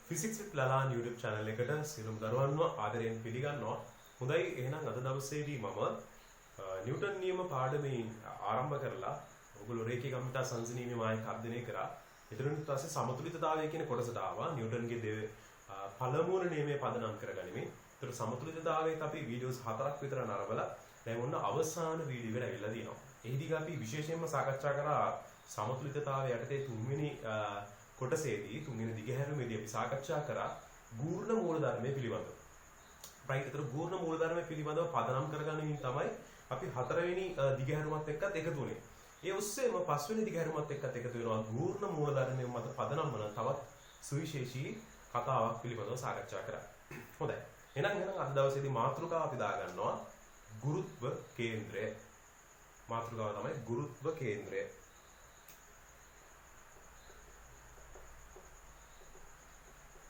Physics with Lalan YouTube channel එකට සියලුම දරුවන්ව ආදරයෙන් පිළිගන්නවා. හොඳයි එහෙනම් අද දවසේදී මම නිව්ටන් නියම පාඩමේ ආරම්භ කරලා ඔයගොල්ලෝ රේඛී ගම්මිතා සංසිනීමේ මායක අධ්‍යයනය කරා. ඊටුන් පස්සේ සමතුලිතතාවය කියන කොටසට ආවා. නිව්ටන්ගේ පළමුවන නියමයේ පදනම් කරගනිමින්. ඒතර සමතුලිතතාවයට අපි වීඩියෝස් 4ක් විතර නරඹලා දැන් ඔන්න අවසාන වීඩියෝ එකට ඇවිල්ලා තියෙනවා. එහිදී අපි විශේෂයෙන්ම සාකච්ඡා කරා සමතුලිතතාවය යටතේ තුන්වෙනි කොටසේදී තුන්වෙනි දිගහැරුමේදී අපි සාකච්ඡා කරා ගූර්ණ මූලධර්මයේ පිළිබඳව. right ඒතර ගූර්ණ මූලධර්මයේ පිළිබඳව පදනම් කරගන්නමින් තමයි අපි හතරවෙනි දිගහැරුමත් එක්කත් එකතු වුණේ. ඒ ඔස්සේම පස්වෙනි දිගහැරුමත් එක්කත් එකතු වෙනවා ගූර්ණ මූලධර්මයේ මත පදනම් වන තවත් සුවිශේෂී කතාවක් පිළිබඳව සාකච්ඡා කරා. හොඳයි. එහෙනම් අද දවසේදී මාතෘකාව අපි දාගන්නවා ගුරුත්ව කේන්ද්‍රය. මාතෘකාව තමයි ගුරුත්ව කේන්ද්‍රය.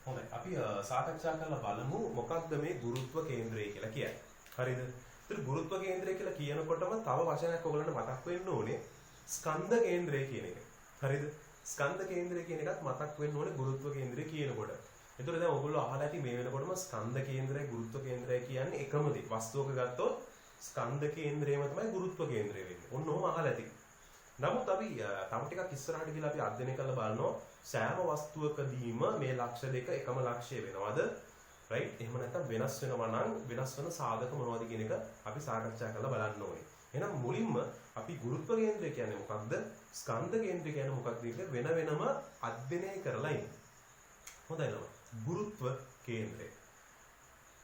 හොඳයි අපි සාකච්ඡා කරලා බලමු මොකක්ද මේ ගුරුත්ව කේන්ද්‍රය කියලා කියන්නේ. හරිද? ඒතර ගුරුත්ව කේන්ද්‍රය කියලා කියනකොටම තව වචනයක් ඔයගොල්ලන්ට මතක් වෙන්න ඕනේ ස්කන්ධ කේන්ද්‍රය කියන එක. හරිද? ස්කන්ධ කේන්ද්‍රය කියන එකත් මතක් වෙන්න ඕනේ ගුරුත්ව කේන්ද්‍රය කියනකොට. ඒතර දැන් ඔයගොල්ලෝ අහලා ඇති මේ වෙනකොටම ස්කන්ධ කේන්ද්‍රය ගුරුත්ව කේන්ද්‍රය කියන්නේ එකම දේ. වස්තුවක ගත්තොත් ස්කන්ධ කේන්ද්‍රයම තමයි ගුරුත්ව කේන්ද්‍රය වෙන්නේ. ඔන්න ඔහොම අහලා ඇති. නමුත් අපි තව ටිකක් ඉස්සරහට ගිහලා අපි අධ්‍යයනය කරලා බලනවා සෑම වස්තුවකදීම මේ ලක්ෂ දෙක එකම ලක්ෂය වෙනවද? right? එහෙම නැත්නම් වෙනස් වෙනවා නම් වෙනස් වෙන සාධක මොනවද කියන එක අපි සාකච්ඡා කරලා බලන්න ඕනේ. එහෙනම් මුලින්ම අපි ගුරුත්ව කේන්ද්‍රය කියන්නේ මොකක්ද? ස්කන්ධ කේන්ද්‍රය කියන්නේ මොකක්ද කියලා වෙන වෙනම අධ්‍යයනය කරලා ඉන්න. හොඳයි නේද? ගුරුත්ව කේන්ද්‍රය.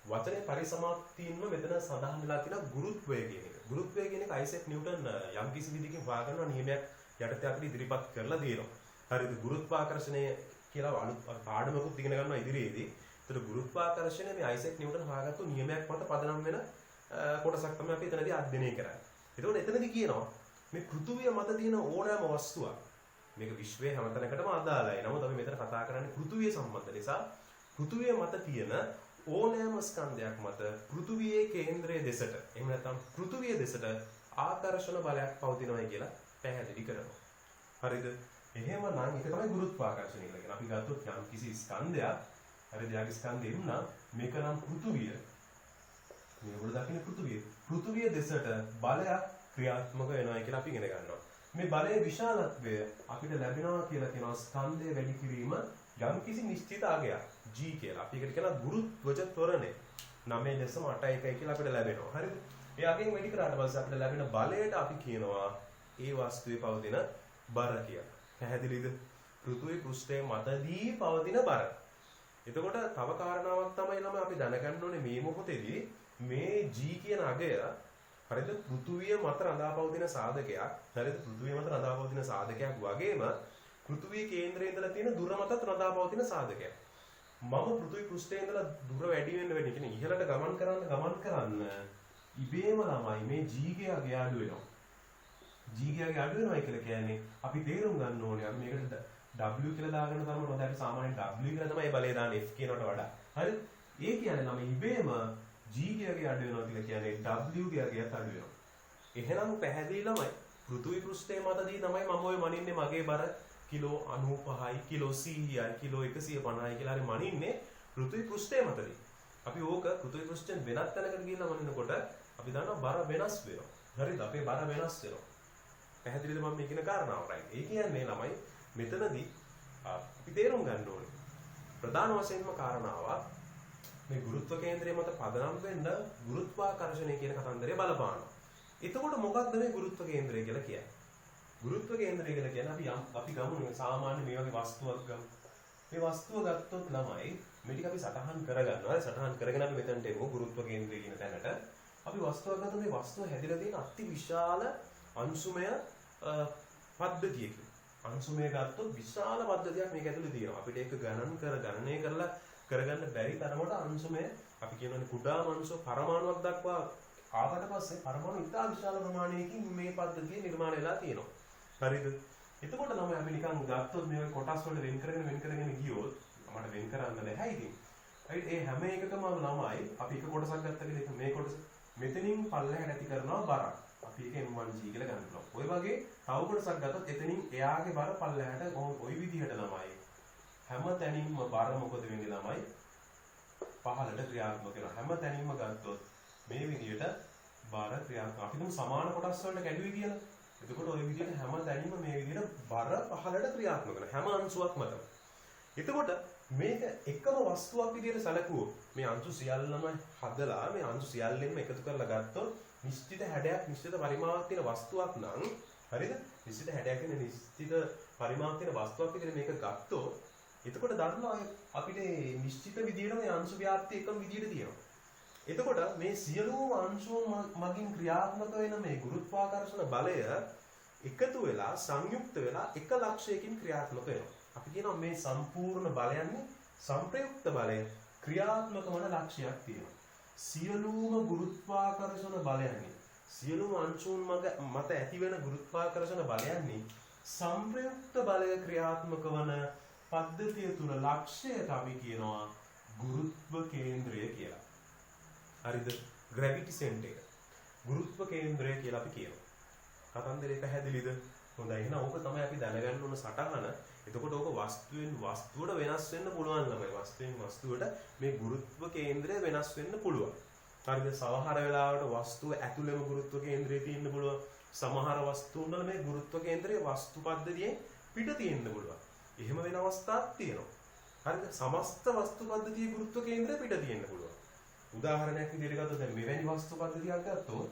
වචනේ පරිසමාප්තියින්ම මෙතන සඳහන් වෙලා තියෙන ගුරුත්වය කියන එක. ගුරුත්වය කියන එක අයිසැක් නිව්ටන් යම් කිසි විදිහකින් හොයාගන්න නියමයක් යටතේ අපිට ඉදිරිපත් කරලා දෙනවා. හරිද? ගුරුත්වාකර්ෂණය කියලා අලුත් පාඩමකුත් ඉගෙන ගන්නවා ඉදිරියේදී. ඒතර ගුරුත්වාකර්ෂණය මේ අයිසැක් නිව්ටන් හොයාගත්තු නියමයක් මත පදනම් වෙන කොටසක් තමයි අපි එතනදී අධ්‍යයනය කරන්නේ. ඒතකොට එතනදී කියනවා මේ පෘථුවිය මත තියෙන ඕනෑම වස්තුවක් මේක විශ්වයේ හැමතැනකටම අදාළයි. නමුත් අපි මෙතන කතා කරන්නේ පෘථුවිය සම්බන්ධ නිසා පෘථුවිය මත තියෙන ඕනෑම ස්කන්ධයක් මත පෘථුවියේ කේන්ද්‍රයේ දෙසට එහෙම නැත්නම් පෘථුවිය දෙසට ආකර්ෂණ බලයක් පවතිනවා කියලා පැහැදිලි කරනවා. හරිද? එහෙමනම් ඒක තමයි ගුරුත්වාකර්ෂණය කියලා කියන්නේ. අපි ගත්තොත් යම් කිසි ස්කන්ධයක් හරිද? යාගේ ස්කන්ධය වුණා මේක නම් පෘථුවිය. මේගොල්ලෝ දකින්නේ පෘථුවිය. පෘථුවිය දෙසට බලයක් ක්‍රියාත්මක වෙනවා කියලා අපි ඉගෙන ගන්නවා. මේ බලයේ විශාලත්වය අපිට ලැබෙනවා කියලා කියනවා ස්කන්ධය වැඩි කිරීම යම් කිසි නිශ්චිත අගයක් g කියලා. අපි ඒකට කියනවා ගුරුත්වජ ත්වරණය. 9.81 කියලා අපිට ලැබෙනවා. හරිද? ඒ අගයෙන් වැඩි කරාට පස්සේ අපිට ලැබෙන බලයට අපි කියනවා ඒ වස්තුවේ පවතින බර කියලා. පැහැදිලිද? පෘථුවි පෘෂ්ඨයේ මතදී පවතින බර. එතකොට තව කාරණාවක් තමයි ළමයි අපි දැනගන්න ඕනේ මේ මොහොතේදී මේ g කියන අගය හරිද? පෘථුවිය මත රඳා පවතින සාධකයක්. හරිද? පෘථුවිය මත රඳා පවතින සාධකයක් වගේම පෘථුවිය කේන්ද්‍රයේ ඉඳලා තියෙන දුර මතත් රඳා පවතින සාධකයක්. මම පෘථුවි පෘෂ්ඨයේ ඉඳලා දුර වැඩි වෙන්න කියන්නේ ඉහළට ගමන් කරන්න ඉබේම ළමයි මේ g ගේ අගය අඩු වෙනවා. g ගේ අගය අඩු වෙනවා කියලා කියන්නේ අපි තේරුම් ගන්න ඕනේ අපි මේකට w කියලා දාගෙන තමයි මොකද අපි සාමාන්‍යයෙන් w කියලා තමයි බලය දාන්නේ f කියනකට වඩා. හරිද? ඒ කියන්නේ ළමයි ඉබේම g ගේ අගය අඩු වෙනවා කියලා කියන්නේ w ගේ අගයත් අඩු වෙනවා. එහෙනම් පැහැදිලි ළමයි පෘථුවි පෘෂ්ඨයේ මතදී තමයි මම ඔය මනින්නේ මගේ බර කිලෝ 95යි කිලෝ 100යි කිලෝ 150යි කියලා හරි මනින්නේ පෘථිවි පෘෂ්ඨය මතදී. අපි ඕක පෘථිවි පෘෂ්ඨයෙන් වෙනත් තැනකට ගිහිල්ලා මනිනකොට අපි දන්නවා බර වෙනස් වෙනවා. හරිද? අපේ බර වෙනස් වෙනවා. පැහැදිලිද මම මේ කියන කාරණාව? right. ඒ කියන්නේ ළමයි මෙතනදී අපි තේරුම් ගන්න ඕනේ. ප්‍රධාන වශයෙන්ම කාරණාවක් මේ ගුරුත්ව කේන්ද්‍රය මත පදනම් වෙන්න ගුරුත්වාකර්ෂණය කියන කතන්දරය බලපානවා. එතකොට මොකක්ද මේ ගුරුත්ව කේන්ද්‍රය කියලා කියන්නේ? ගුරුත්ව කේන්ද්‍රය කියලා කියන්නේ අපි ගමු සාමාන්‍ය මේ වගේ වස්තුවක් ගමු. මේ වස්තුව ගත්තොත් ළමයි මේ ටික අපි සටහන් කරගන්නවා. සටහන් කරගෙන අපි මෙතනට එමු ගුරුත්ව කේන්ද්‍රය කියන තැනට. අපි වස්තුවක් ගත්තොත් මේ වස්තුව හැදිලා තියෙන අති විශාල අංශුමය පද්ධතියකින්. අංශුමය ගත්තොත් විශාල පද්ධතියක් මේක ඇතුලේ තියෙනවා. අපිට ඒක ගණනය කරලා කරගන්න බැරි තරමට අංශුමය අපි කියනවානේ කුඩාම අංශු පරමාණුවක් දක්වා ආවට පස්සේ පරමාණු ඉතා විශාල ප්‍රමාණයකින් මේ පද්ධතිය නිර්මාණය වෙලා තියෙනවා. හරිද? එතකොට තමයි අපි නිකන් ගත්තොත් මේ කොටස් වල වෙන් කරගෙන ගියොත් අපිට වෙන් කරන්න බැහැ ඉතින්. right ඒ හැම එකකම ළමයි අපි එක කොටසක් ගත්ත කියලා මේ කොටස මෙතනින් පල්ලෙහාට ඇති කරනවා බරක්. අපි ඒක m1g කියලා ගන්න පුළුවන්. ඔය වගේ තව කොටසක් ගත්තොත් එතනින් එයාගේ බර පල්ලෙහාට ওই විදිහට ළමයි හැම තැනින්ම බර මොකද වෙන්නේ ළමයි? පහළට ක්‍රියාත්මක වෙනවා. හැම තැනින්ම ගත්තොත් මේ විදිහට බර ක්‍රියාත්මක. අපි තුමු සමාන කොටස් වලට කැඩුවේ කියලා. එතකොට ওই විදිහට හැම තැනින්ම මේ විදිහට බර පහළට ක්‍රියාත්මක වෙනවා. හැම අංශුවක්ම තමයි. එතකොට මේක එකම වස්තුවක් විදිහට සැලකුවොත් මේ අංශු සියල්ලම හදලා මේ අංශු සියල්ලෙන්ම එකතු කරලා ගත්තොත් නිශ්චිත හැඩයක් නිශ්චිත පරිමාණයක් තියෙන වස්තුවක් නම් හරිද? නිශ්චිත හැඩයක් තියෙන නිශ්චිත පරිමාණයක් තියෙන වස්තුවක් විදිහට මේක ගත්තොත් එතකොට දන්නවා අපිට නිශ්චිත විදිහට මේ අංශු ව්‍යාප්තිය එකම විදිහට තියෙනවා. එතකොට මේ සියලුම අංශුන් මගින් ක්‍රියාත්මක වෙන මේ ගුරුත්වාකර්ෂණ බලය එකතු වෙලා සංයුක්ත වෙලා එක ලක්ෂයකින් ක්‍රියාත්මක වෙනවා. අපි කියනවා මේ සම්පූර්ණ බලයන්නේ සංප්‍රයුක්ත බලය ක්‍රියාත්මක වන ලක්ෂයක් තියෙනවා. සියලුම ගුරුත්වාකර්ෂණ බලයන්නේ සියලුම අංශුන් මත ඇතිවෙන ගුරුත්වාකර්ෂණ බලයන්නේ සංප්‍රයුක්ත බලය ක්‍රියාත්මක වන පද්ධතිය තුල ලක්ෂයට අපි කියනවා ගුරුත්ව කේන්ද්‍රය කියලා. හරිද? ග්‍රැවිටි සෙන්ටර් එක. ගුරුත්ව කේන්ද්‍රය කියලා අපි කියනවා. කතන්දරේ පැහැදිලිද? හොඳයි. එහෙනම් ඕක තමයි අපි දැනගන්න ඕන සටහන. එතකොට ඕක වස්තුවෙන් වස්තුවට වෙනස් වෙන්න පුළුවන් ළමයි. වස්තුවෙන් වස්තුවට මේ ගුරුත්ව කේන්ද්‍රය වෙනස් වෙන්න පුළුවන්. හරිද? සමහර වෙලාවට වස්තුව ඇතුළේම ගුරුත්ව කේන්ද්‍රය තියෙන්න පුළුවන්. සමහර වස්තුන් වල මේ ගුරුත්ව කේන්ද්‍රය වස්තු පද්ධතියෙන් පිට තියෙන්න පුළුවන්. එහෙම වෙන අවස්ථාවක් තියෙනවා. හරිද? සමස්ත වස්තු පද්ධතියේ ගුරුත්ව කේන්ද්‍රය පිට තියෙන්න පුළුවන්. උදාහරණයක් විදිහට ගත්තොත් දැන් මෙවැනි වස්තු පද්ධතියක් ගත්තොත්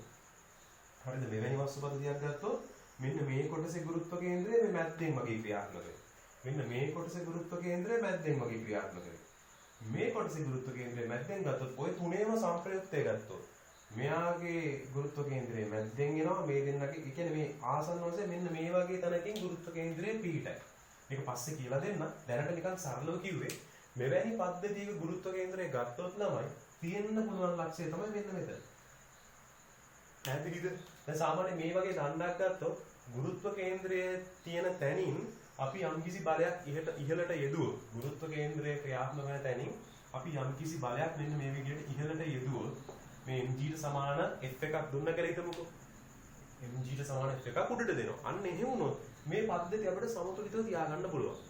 හරිද? මෙවැනි වස්තු පද්ධතියක් ගත්තොත් මෙන්න මේ කොටසේ ගුරුත්ව කේන්ද්‍රය මේ මැද්දෙන් වගේ ක්‍රියාත්මක වෙනවා. මෙන්න මේ කොටසේ ගුරුත්ව කේන්ද්‍රය මැද්දෙන් වගේ ක්‍රියාත්මක වෙනවා. මේ කොටසේ ගුරුත්ව කේන්ද්‍රය මැද්දෙන් ගත්තොත් ඔය තුනේම සංප්‍රයුක්තය ගත්තොත් මෙයාගේ ගුරුත්ව කේන්ද්‍රය මැද්දෙන් එනවා මේ දෙන්නගේ ඒ කියන්නේ මේ ආසන්න වශයෙන් මෙන්න මේ වගේ තැනකින් ගුරුත්ව කේන්ද්‍රය පිහිටයි. මේක පස්සේ කියලා දෙන්න. දැනට නිකන් සරලව කිව්වේ මෙවැනි පද්ධතියක ගුරුත්ව කේන්ද්‍රය ගත්තොත් ළමයි තියෙන්න පුළුවන් ලක්ෂය තමයි මෙන්න මෙතන. පැහැදිලිද? දැන් සාමාන්‍ය මේ වගේ දණ්ඩක් ගත්තොත් ගුරුත්ව කේන්ද්‍රයේ තියෙන තැනින් අපි යම්කිසි බලයක් ඉහළට යෙදුවොත් ගුරුත්ව කේන්ද්‍රය ක්‍රියාත්මක වෙන තැනින් අපි යම්කිසි බලයක් මෙන්න මේ විදිහට ඉහළට යෙදුවොත් මේ mg ට සමාන f එකක් දුන්න කියලා හිතමුකෝ. mg ට සමාන f එකක් උඩට දෙනවා. අන්න එහෙම වුණොත් මේ පද්ධතිය අපිට සමතුලිතව තියාගන්න පුළුවන්.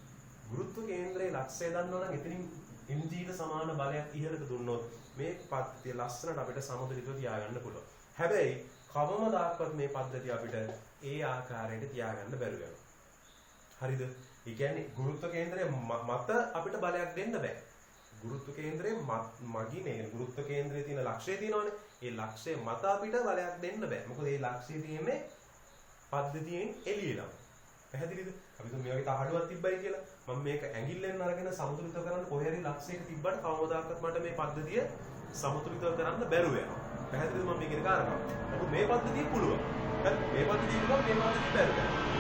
ගුරුත්ව කේන්ද්‍රයේ ලක්ෂය දන්නවා නම් එතනින් mg ට සමාන බලයක් ඉහළට දුන්නොත් මේ පද්ධතිය ලස්සනට අපිට සමතුලිතව තියාගන්න පුළුවන්. හැබැයි කවමදාක්වත් මේ පද්ධතිය අපිට ඒ ආකාරයට තියාගන්න බැරුව යනවා. හරිද? ඒ කියන්නේ ගුරුත්ව කේන්ද්‍රය මත අපිට බලයක් දෙන්න බෑ. ගුරුත්ව කේන්ද්‍රයේ මගිනේ ගුරුත්ව කේන්ද්‍රයේ තියෙන ලක්ෂය තියෙනවනේ. ඒ ලක්ෂය මත අපිට බලයක් දෙන්න බෑ. මොකද ඒ ලක්ෂය තියෙන්නේ පද්ධතියෙන් එළියලා. පැහැදිලිද? අපි තුන් මේ වගේ තහඩුවක් තිබ්බයි කියලා මම මේක ඇඟිල්ලෙන් අරගෙන සමතුලිත කරන්න කොහේ හරි ලක්ෂයක තිබ්බට කවමදාකවත් මට මේ පද්ධතිය සමතුලිත කරන්න බැරුව යනවා. පැහැදිලිද මම මේ කියන කාරණාව? නමුත් මේ පද්ධතිය පුළුවන්. හරි? මේ පද්ධතිය පුළුවන් මේ පද්ධතිය බැරුව යනවා.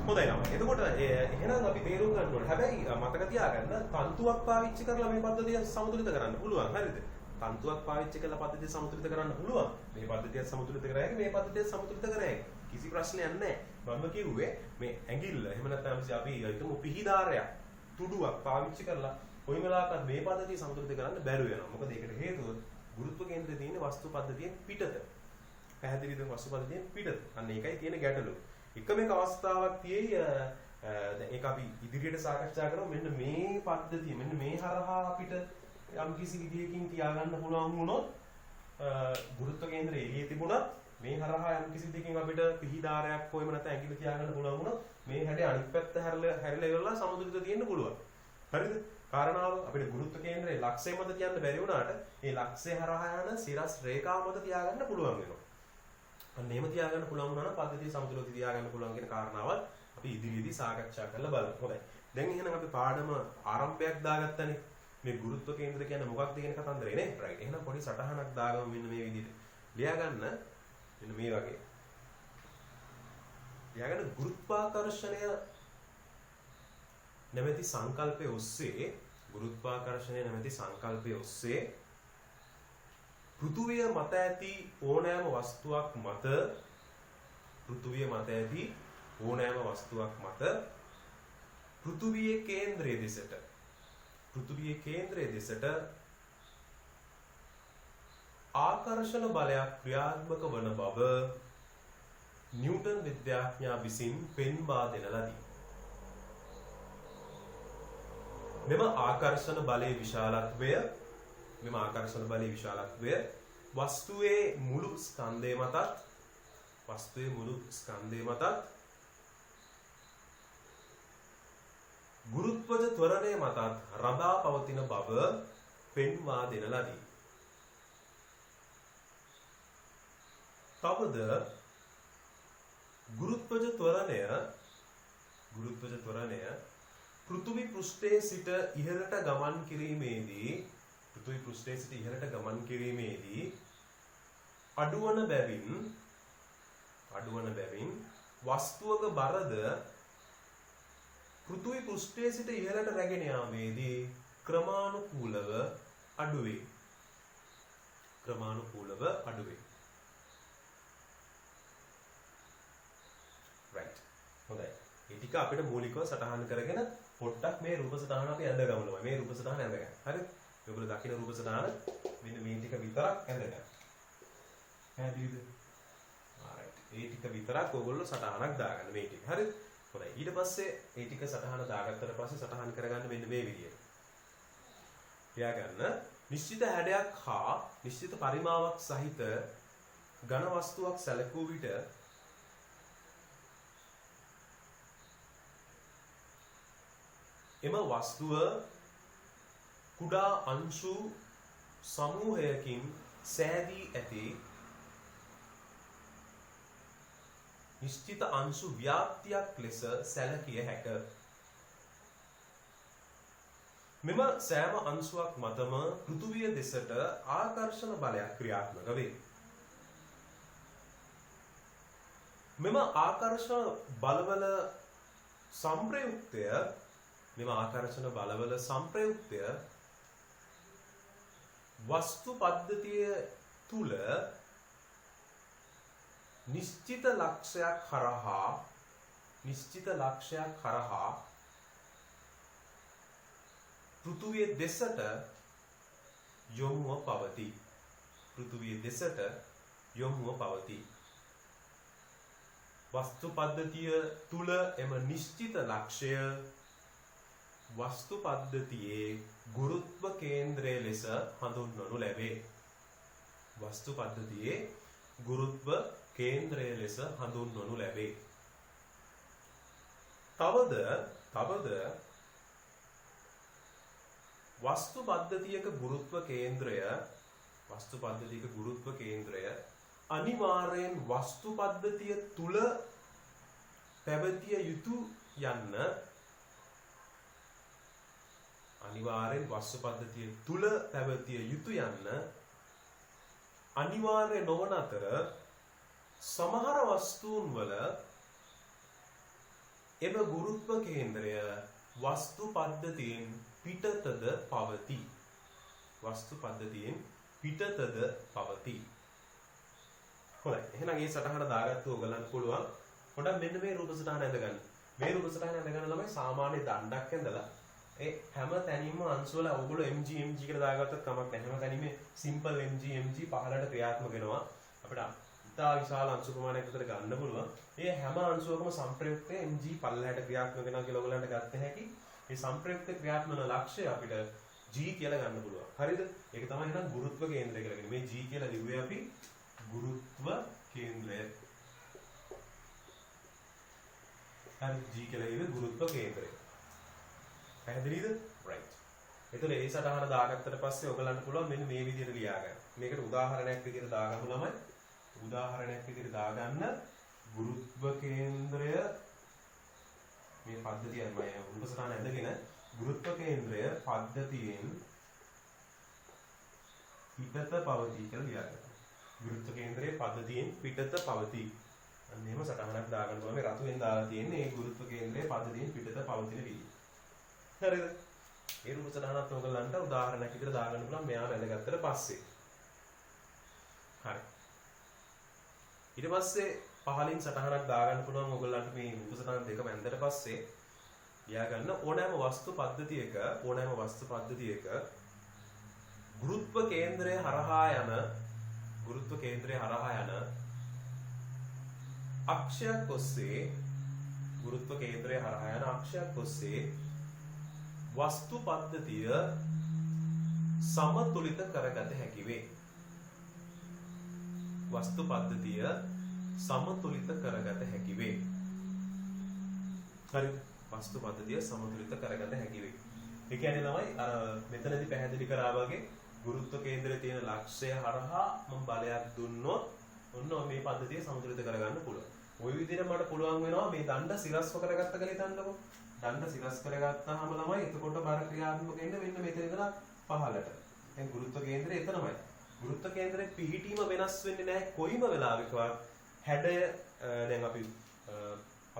හොඳයි නම. එතකොට එහෙනම් අපි තේරුම් ගන්න ඕනේ. හැබැයි මතක තියාගන්න තන්තුවක් පාවිච්චි කරලා මේ පද්ධතිය සමතුලිත කරන්න පුළුවන්. හරිද? තන්තුවක් පාවිච්චි කරලා පද්ධතිය සමතුලිත කරන්න පුළුවන්. මේ පද්ධතිය සමතුලිත කරාගෙන මේ පද්ධතිය සමතුලිත කරාගෙන කිසි ප්‍රශ්නයක් නැහැ. මම කිව්වේ මේ ඇඟිල්ල එහෙම නැත්නම් අපි හිතමු පිහිදාරයක් තුඩුවක් පාවිච්චි කරලා කොයි වෙලාවකත් මේ පද්ධතිය සමතුලිත කරන්න බැරුව වෙනවා. මොකද ඒකට හේතුව ගුරුත්ව කේන්ද්‍රයේ තියෙන වස්තු පද්ධතියෙන් පිටත. පැහැදිලිද? වස්තු පද්ධතියෙන් පිටත. අන්න ඒකයි තියෙන ගැටලුව. එකම එක අවස්ථාවක් තියෙයි දැන් ඒක අපි ඉදිරියට සාකච්ඡා කරමු. මෙන්න මේ පද්ධතිය මෙන්න මේ හරහා අපිට යම්කිසි විදියකින් තියාගන්න පුළුවන් වුණොත් ගුරුත්ව කේන්ද්‍රය එළියේ තිබුණත් මේ හරහා යම්කිසි විදියකින් අපිට පිහිදාරයක් කොහෙම නැත්නම් ඇඟිලි තියාගන්න පුළුවන් වුණොත් මේ හැඩේ අනිත් පැත්ත හැරිලා ඉවරලා සමතුලිත තියෙන්න පුළුවන්. හරිද? කාරණාව අපිට ගුරුත්ව කේන්ද්‍රයේ ලක්ෂය මත තියන්න බැරි වුණාට ඒ ලක්ෂය හරහා යන සිරස් රේඛාව මත තියාගන්න පුළුවන් වෙනවා. අන්න එහෙම තියාගන්න පුළුවන් වුණා නම් පද්ධතිය සමතුලිතව තියාගන්න පුළුවන් කියන කාරණාවත් අපි ඉදිරියේදී සාකච්ඡා කරලා බලමු. හොඳයි. දැන් එහෙනම් අපි පාඩම ආරම්භයක් දාගත්තනේ. මේ ගුරුත්ව කේන්ද්‍ර කියන්නේ මොකක්ද කියන කතන්දරේ නේ? රයිට්. එහෙනම් පොඩි සටහනක් දාගමු මෙන්න මේ විදිහට. ලියා ගන්න මෙන්න මේ වගේ. ලියා ගන්න ගුරුත්වාකර්ෂණය නැමැති සංකල්පයේ ඔස්සේ ගුරුත්වාකර්ෂණය නැමැති සංකල්පයේ ඔස්සේ පෘථුවිය මත ඇති ඕනෑම වස්තුවක් මත පෘථුවිය මත ඇති ඕනෑම වස්තුවක් මත පෘථුවියේ කේන්ද්‍රයේ දෙසට ආකර්ෂණ බලයක් ක්‍රියාත්මක වන බව නිව්ටන් විද්‍යාඥයා විසින් පෙන්වා දෙන ලදී. මෙම ආකර්ෂණ බලයේ විශාලත්වය වස්තුවේ මුළු ස්කන්ධය මතත් ගුරුත්වජ ත්වරණය මතත් රඳා පවතින බව පෙන්වා දෙන ලදී. තවද ගුරුත්වජ ත්වරණය පෘථිවි පෘෂ්ඨයේ සිට ඉහළට ගමන් කිරීමේදී අඩුවන බැවින් වස්තුවක බරද පෘථිවි පෘෂ්ඨයේ සිට ඉහළට රැගෙන යාමේදී ක්‍රමානුකූලව අඩුවේ. right හොඳයි. මේ ටික අපිට මූලිකව සටහන් කරගෙන පොඩ්ඩක් මේ රූප සටහන අපි ඇඳ ගමු. මේ රූප සටහන ඇඳ ගන්න. හරිද? ඔයගොල්ලෝ දකින්න රූප සටහන මෙන්න මේ ටික විතරක් ඇඳ ගන්න. පැහැදිලිද? alright. මේ ටික විතරක් ඔයගොල්ලෝ සටහනක් දාගන්න මේ ටික. හරිද? හොඳයි. ඊට පස්සේ මේ ටික සටහන දාගත්තට පස්සේ සටහන් කරගන්න මෙන්න මේ විදියට. තියාගන්න නිශ්චිත හැඩයක් හා නිශ්චිත පරිමාවක් සහිත ඝන වස්තුවක් සැලකූ විට එම වස්තුව කුඩා අංශු සමූහයකින් සෑදී ඇති නිශ්චිත අංශු ව්‍යාප්තියක් ලෙස සැලකිය හැක. මෙම සෑම අංශුවක් මතම පෘථුවිය දෙසට ආකර්ෂණ බලයක් ක්‍රියාත්මක වේ. මෙම ආකර්ෂණ බලවල සංප්‍රයුක්තය වස්තු පද්ධතිය තුල නිශ්චිත ලක්ෂයක් හරහා පෘථුවිය දෙසට යොමුව පවතී. වස්තු පද්ධතිය තුල එම නිශ්චිත ලක්ෂය වස්තු පද්ධතියේ ගුරුත්ව කේන්ද්‍රය ලෙස හඳුන්වනු ලැබේ. තවද වස්තු පද්ධතියක ගුරුත්ව කේන්ද්‍රය අනිවාර්යෙන් වස්තු පද්ධතිය තුල පැවතිය යුතු යන්න අනිවාර්ය නොවන අතර සමහර වස්තුන් වල එම ගුරුත්ව කේන්ද්‍රය වස්තු පද්ධතියෙන් පිටතද පවතී. හොඳයි. එහෙනම් මේ සටහන දාගත්තු ඔයගලන්ට පුළුවන් පොඩක් මෙන්න මේ රූප සටහන ඇඳගන්න. මේ රූප සටහන ඇඳගන්න ළමයි සාමාන්‍ය දණ්ඩක් ඇඳලා ඒ හැම තැනින්ම අංශු වල ඔයගොල්ලෝ mg කියලා දාගත්තත් කමක් නැහැ. හැම තැනින්ම සිම්පල් mg පහළට ක්‍රියාත්මක වෙනවා. අපිට ඉතා විශාල අංශු ප්‍රමාණයක් විතර ගන්න පුළුවන්. මේ හැම අංශුවකම සංප්‍රයුක්තය mg පල්ලහැට ක්‍රියාත්මක වෙනවා කියලා ඔයගලන්ට ගන්න හැකි. මේ සංප්‍රයුක්ත ක්‍රියාත්මක ලක්ෂ්‍ය අපිට g කියලා ගන්න පුළුවන්. හරිද? ඒක තමයි එහෙනම් ගුරුත්ව කේන්ද්‍රය කියලා කියන්නේ. මේ g කියලා ලිව්වේ අපි ගුරුත්ව කේන්ද්‍රය. හරි g කියලා ලිව්වේ ගුරුත්ව කේන්ද්‍රය. පැහැදිලිද? right. එතකොට ඒ සටහන දාගත්තට පස්සේ ඔයගලන්ට පුළුවන් මෙන්න මේ විදිහට ලියා ගන්න. මේකට උදාහරණයක් විදිහට දාගමු ළමයි. උදාහරණයක් විදිහට දාගන්න ගුරුත්ව කේන්ද්‍රය මේ පද්ධතියයි මම උපසටහන ඇඳගෙන ගුරුත්ව කේන්ද්‍රය පද්ධතියෙන් පිටත පවතී කියලා ලියා ගන්න. ගුරුත්ව කේන්ද්‍රය පද්ධතියෙන් පිටත පවතී. අන්න එහෙම සටහනක් දාගන්න ඕනේ. මේ රතුෙන් දාලා තියෙන්නේ මේ ගුරුත්ව කේන්ද්‍රය පද්ධතියෙන් පිටත පවතින විදිහ. හරිද? ඒ රූප සටහනත් ඔයගලන්ට උදාහරණයක් විදිහට දාගන්න පුළුවන් මෙයාම ඇඳගත්තට පස්සේ. හරි. ඊට පස්සේ පහලින් සටහනක් දාගන්න පුළුවන් ඔයගලන්ට මේ රූප සටහන දෙකම ඇඳලා පස්සේ ලියා ගන්න ඕනෑම වස්තු පද්ධතියක ගුරුත්ව කේන්ද්‍රය හරහා යන ගුරුත්ව කේන්ද්‍රය හරහා යන අක්ෂයක් ඔස්සේ ගුරුත්ව කේන්ද්‍රය හරහා යන අක්ෂයක් ඔස්සේ වස්තු පද්ධතිය සමතුලිත කරගත හැකි වේ. වස්තු පද්ධතිය සමතුලිත කරගත හැකි වේ. හරි. වස්තු පද්ධතිය සමතුලිත කරගත හැකි වේ. ඒ කියන්නේ තමයි අර මෙතනදී පැහැදිලි කරා වගේ ගුරුත්ව කේන්ද්‍රයේ තියෙන ලක්ෂය හරහා මම බලයක් දුන්නොත් ඔන්න මේ පද්ධතිය සමතුලිත කරගන්න පුළුවන්. ওই විදිහට මට පුළුවන් වෙනවා මේ දණ්ඩ සිරස්ව කරගත්ත කියලා හිතන්නකෝ. දණ්ඩ සිරස් කරගත්තාම ළමයි එතකොට බර ක්‍රියාත්මක වෙන්න මෙන්න මෙතන ඉඳලා පහළට. දැන් ගුරුත්ව කේන්ද්‍රය එතනමයි. ගුරුත්ව කේන්ද්‍රයේ පිහිටීම වෙනස් වෙන්නේ නැහැ කොයිම වෙලාවකවත්. හැඩය දැන් අපි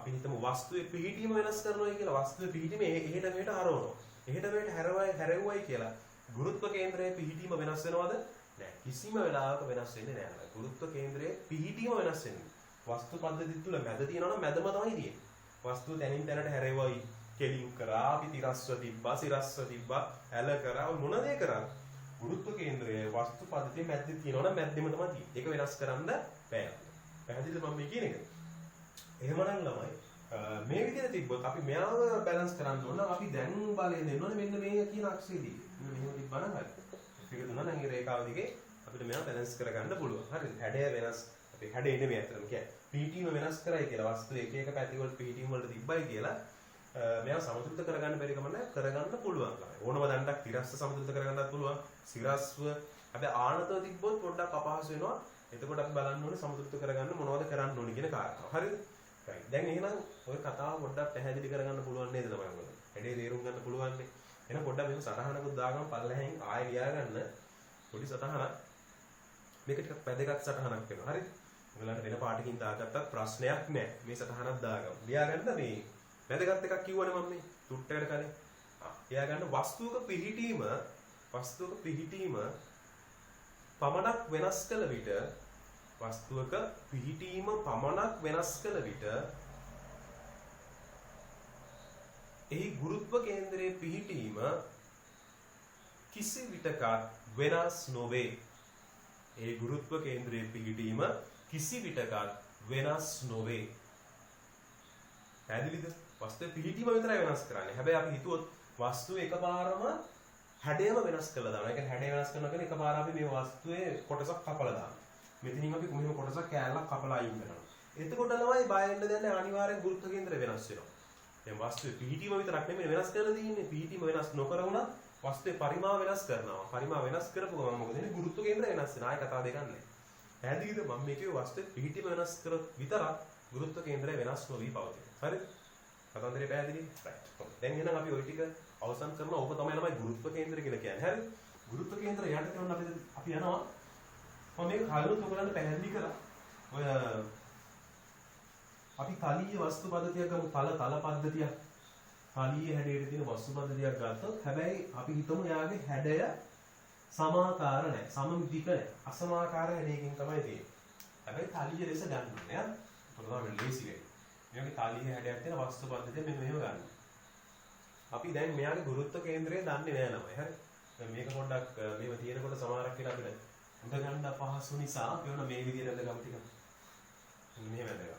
හිතමු වස්තුවේ පිහිටීම වෙනස් කරනවා කියලා. වස්තුවේ පිහිටීම එහෙට මෙහෙට හරවනවා. එහෙට මෙහෙට හැරෙව්වයි කියලා. ගුරුත්ව කේන්ද්‍රයේ පිහිටීම වෙනස් වෙනවද? නැහැ. කිසිම වෙලාවක වෙනස් වෙන්නේ නැහැ. ගුරුත්ව කේන්ද්‍රයේ පිහිටීම වෙනස් වෙන්නේ. වස්තු පද්ධතිය තුල මැද තියෙනවා නම් මැදම තමයි තියෙන්නේ. වස්තුව තැනින් තැනට හැරෙවයි කෙලින් කරා අපි තිරස්ව තිබ්බා සිරස්ව තිබ්බා ඇල කරා මොන දේ කරා ගුරුත්ව කේන්ද්‍රයේ වස්තු පද්ධතිය මැද්දේ තියෙනවා නම් මැද්දෙම තමයි තියෙන්නේ. ඒක වෙනස් කරන්න බෑ. පැහැදිලිද මම මේ කියන එක? එහෙමනම් ළමයි මේ විදිහට තිබ්බොත් අපි මෙයාව බැලන්ස් කරන්න ඕන අපි දැන් බලය දෙන්න ඕනේ මෙන්න මේ කියන අක්ෂයේදී. මෙහෙම තිබ්බනම් හරි. ටික දුන්නා නම් ඒ රේඛාව දිගේ අපිට මෙයාව බැලන්ස් කරගන්න පුළුවන්. හරිද? හැඩය වෙනස් අපි හැඩේ නෙමෙයි අතරම කියන්නේ. පිහිටීම වෙනස් කරයි කියලා වස්තු එක එක පැති වල පිහිටීම වලට තිබ්බයි කියලා මෙයාව සමතුලිත කරගන්න බැරි කම නැහැ කරගන්න පුළුවන්. ඕනම දණ්ඩක් තිරස්ස සමතුලිත කරගන්නත් පුළුවන්. සිරස්ව හැබැයි ආනතව තිබ්බොත් පොඩ්ඩක් අපහසු වෙනවා. එතකොට අපි බලන්න ඕනේ සමතුලිත කරගන්න මොනවද කරන්න ඕනේ කියන කාරණාව. හරිද? right. දැන් එහෙනම් ඔය කතාව පොඩ්ඩක් පැහැදිලි කරගන්න පුළුවන් නේද තමයි ඔයගොල්ලෝ? හැඩේ තේරුම් ගන්න පුළුවන් නේ. එහෙනම් පොඩ්ඩක් මේක සටහනකුත් දාගන්න පල්ලෙහෙන් ආයෙ ලියා ගන්න. පොඩි සටහනක්. මේක ටිකක් වැදගත් සටහනක් වෙනවා. හරිද? ඔයගලන්ට වෙන පාටකින් දාගත්තත් ප්‍රශ්නයක් නැහැ. මේ සටහනක් දාගමු. ලියා ගන්න මේ වැදගත් එකක් කිව්වනේ මම මේ තුට්ටකට කලින්. ලියා ගන්න වස්තුවක පිහිටීම පමණක් වෙනස් කළ විට වස්තුවක පිහිටීම පමණක් වෙනස් කළ විට එහි ගුරුත්ව කේන්ද්‍රයේ පිහිටීම කිසි විටක වෙනස් නොවේ. ඒ ගුරුත්ව කේන්ද්‍රයේ පිහිටීම කිසි විටක වෙනස් නොවේ. පැහැදිලිද? වස්තුවේ පිහිටීම විතරයි වෙනස් කරන්නේ. හැබැයි අපි හිතුවොත් වස්තුව එකපාරම හැඩයම වෙනස් කළා දානවා. ඒ කියන්නේ හැඩය වෙනස් කරනවා කියන්නේ එකපාර අපි මේ වස්තුවේ කොටසක් කපලා දානවා. මෙතනින් අපි මෙහෙම කොටසක් කෑල්ලක් කපලා අයින් කරනවා. එතකොට තමයි බය වෙන්න දෙන්නේ අනිවාර්යෙන් ගුරුත්ව කේන්ද්‍රය වෙනස් වෙනවා. දැන් වස්තුවේ පිහිටීම විතරක් නෙමෙයි වෙනස් කරලා තියෙන්නේ. පිහිටීම වෙනස් නොකර වුණා වස්තුවේ පරිමාව වෙනස් කරනවා. පරිමාව වෙනස් කරපු ගමන් මොකද වෙන්නේ? ගුරුත්ව කේන්ද්‍රය වෙනස් වෙනවා. ආයෙ කතාව දෙකක් නැහැ. පැහැදිලිද? මම මේ කිව්වේ වස්තුවේ පිහිටීම වෙනස් කරොත් විතරක් ගුරුත්ව කේන්ද්‍රය වෙනස් නොවි පවතින. හරිද? කතන්දරේ පැහැදිලි? right. දැන් එහෙනම් අපි ওই ටික අවසන් කරනවා. ඕක තමයි ළමයි ගුරුත්ව කේන්ද්‍රය කියලා කියන්නේ. හරිද? ගුරුත්ව කේන්ද්‍රය යට කරන අපි යනවා. මම මේක කලිනුත් ඔයගලන්ට පැහැදිලි කරා. ඔය අපි තලීය වස්තු පද්ධතියක් ගමු. තල පද්ධතියක්. තලීය හැඩයට තියෙන වස්තු පද්ධතියක් ගත්තොත් හැබැයි අපි හිතමු යාගේ හැඩය සමාකාර නැහැ. සමමිතික නැහැ. අසමාකාර හැඩයකින් තමයි තියෙන්නේ. හැබැයි තලීය ලෙස ගන්න ඕනේ. නේද? පොළොවේ ලේසි වෙයි. මේකේ තලීය හැඩයක් තියෙන වස්තු පද්ධතිය මෙන්න මෙහෙම ගන්න. අපි දැන් මෙයාගේ ගුරුත්ව කේන්ද්‍රය දන්නේ නැහැ ළමයි. හරි? දැන් මේක පොඩ්ඩක් මේව තියෙනකොට සමහරක් වෙලා අපිට උඩ ගන්න අපහසු නිසා අපි ඔන්න මේ විදිහට ඇදගමු ටික. මෙහෙම ඇදගමු.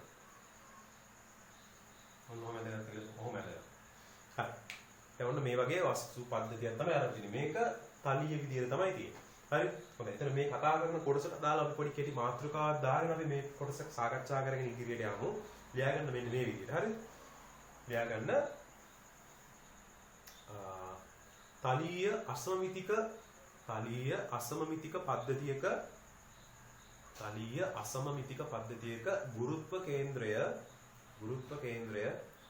ඔන්න ඔහොම ඇදගමු. හරි. දැන් ඔන්න මේ වගේ වස්තු පද්ධතියක් තමයි අරන් තියෙන්නේ. මේක තලීය විදිහට තමයි තියෙන්නේ. හරි? හොඳයි. එතන මේ කතා කරන කොටසට දාලා අපි පොඩි කෙටි මාතෘකාවක් දාගෙන අපි මේ කොටස සාකච්ඡා කරගෙන ඉදිරියට යමු. ලියා ගන්න මෙන්න මේ විදිහට. හරි? ලියා ගන්න තලීය අසමමිතික පද්ධතියක ගුරුත්ව කේන්ද්‍රය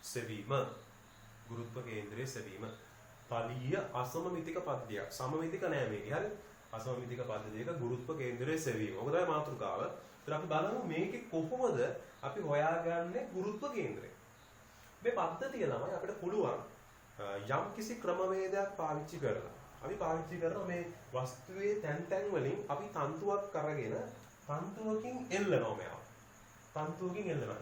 සෙවීම තලීය අසමමිතික පද්ධතියක් සමමිතික නෑ මේක. හරි? අසමමිතික පද්ධතියක ගුරුත්ව කේන්ද්‍රය සෙවීම. ඔක තමයි මාතෘකාව. ඊට අපි බලමු මේකේ කොහොමද අපි හොයාගන්නේ ගුරුත්ව කේන්ද්‍රය. මේ පද්ධතිය ළමයි අපිට පුළුවන් යම් කිසි ක්‍රමවේදයක් පාවිච්චි කරලා අපි පාවිච්චි කරන මේ වස්තුවේ තැන් වලින් අපි තන්තුවක් අරගෙන තන්තුවකින් එල්ලනවා මේවා.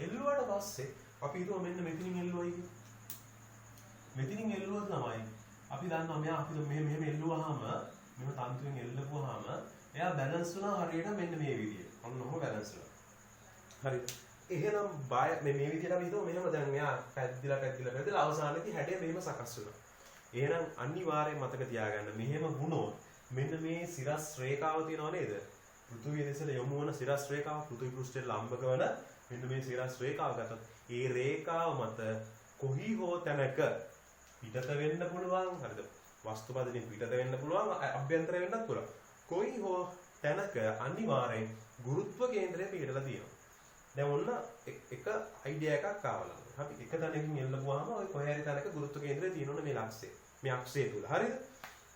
එල්ලුවාට පස්සේ අපි හිතුවා මෙන්න මෙතනින් එල්ලුවයි කියලා. මෙතනින් එල්ලුවොත් තමයි අපි දන්නවා මෙයා අපි මෙහෙම එල්ලුවාම මෙහෙම තන්තුවෙන් එල්ලපුවාම එයා බැලන්ස් වුණා හරියට මෙන්න මේ විදියට. ඔන්න ඔහොම බැලන්ස් වුණා. හරි. එහෙනම් බය මේ විදියට අපි හිතුව මෙහෙම දැන් මෙයා පැද්දිලා අවසානයේදී හැඩය මෙහෙම සකස් වුණා. එහෙනම් අනිවාර්යෙන් මතක තියාගන්න මෙහෙම වුණොත් මෙන්න මේ සිරස් රේඛාව තියෙනව නේද? පෘථිවිය දෙසට යොමු වන සිරස් රේඛාව පෘථිවි පෘෂ්ඨයට ලම්බ කරන මෙන්න මේ සිරස් රේඛාව ගත්තොත් ඒ රේඛාව මත කොහි හෝ තැනක පිටත වෙන්න පුළුවන්. හරිද? වස්තුපදිනින් පිටත වෙන්න පුළුවන්, අභ්‍යන්තර වෙන්නත් පුළුවන්. කොහි හෝ තැනක අනිවාර්යෙන් ගුරුත්ව කේන්ද්‍රය පිටලා තියෙනවා. දැන් ඔන්න එක අයිඩියා එකක් ආවලා. අපි එක තැනකින් එල්ලපුවාම ඔය කොහේ හරි තැනක ගුරුත්ව කේන්ද්‍රය තියෙනවනේ මේ ලක්ෂය. මේ අක්ෂය තුල. හරිද?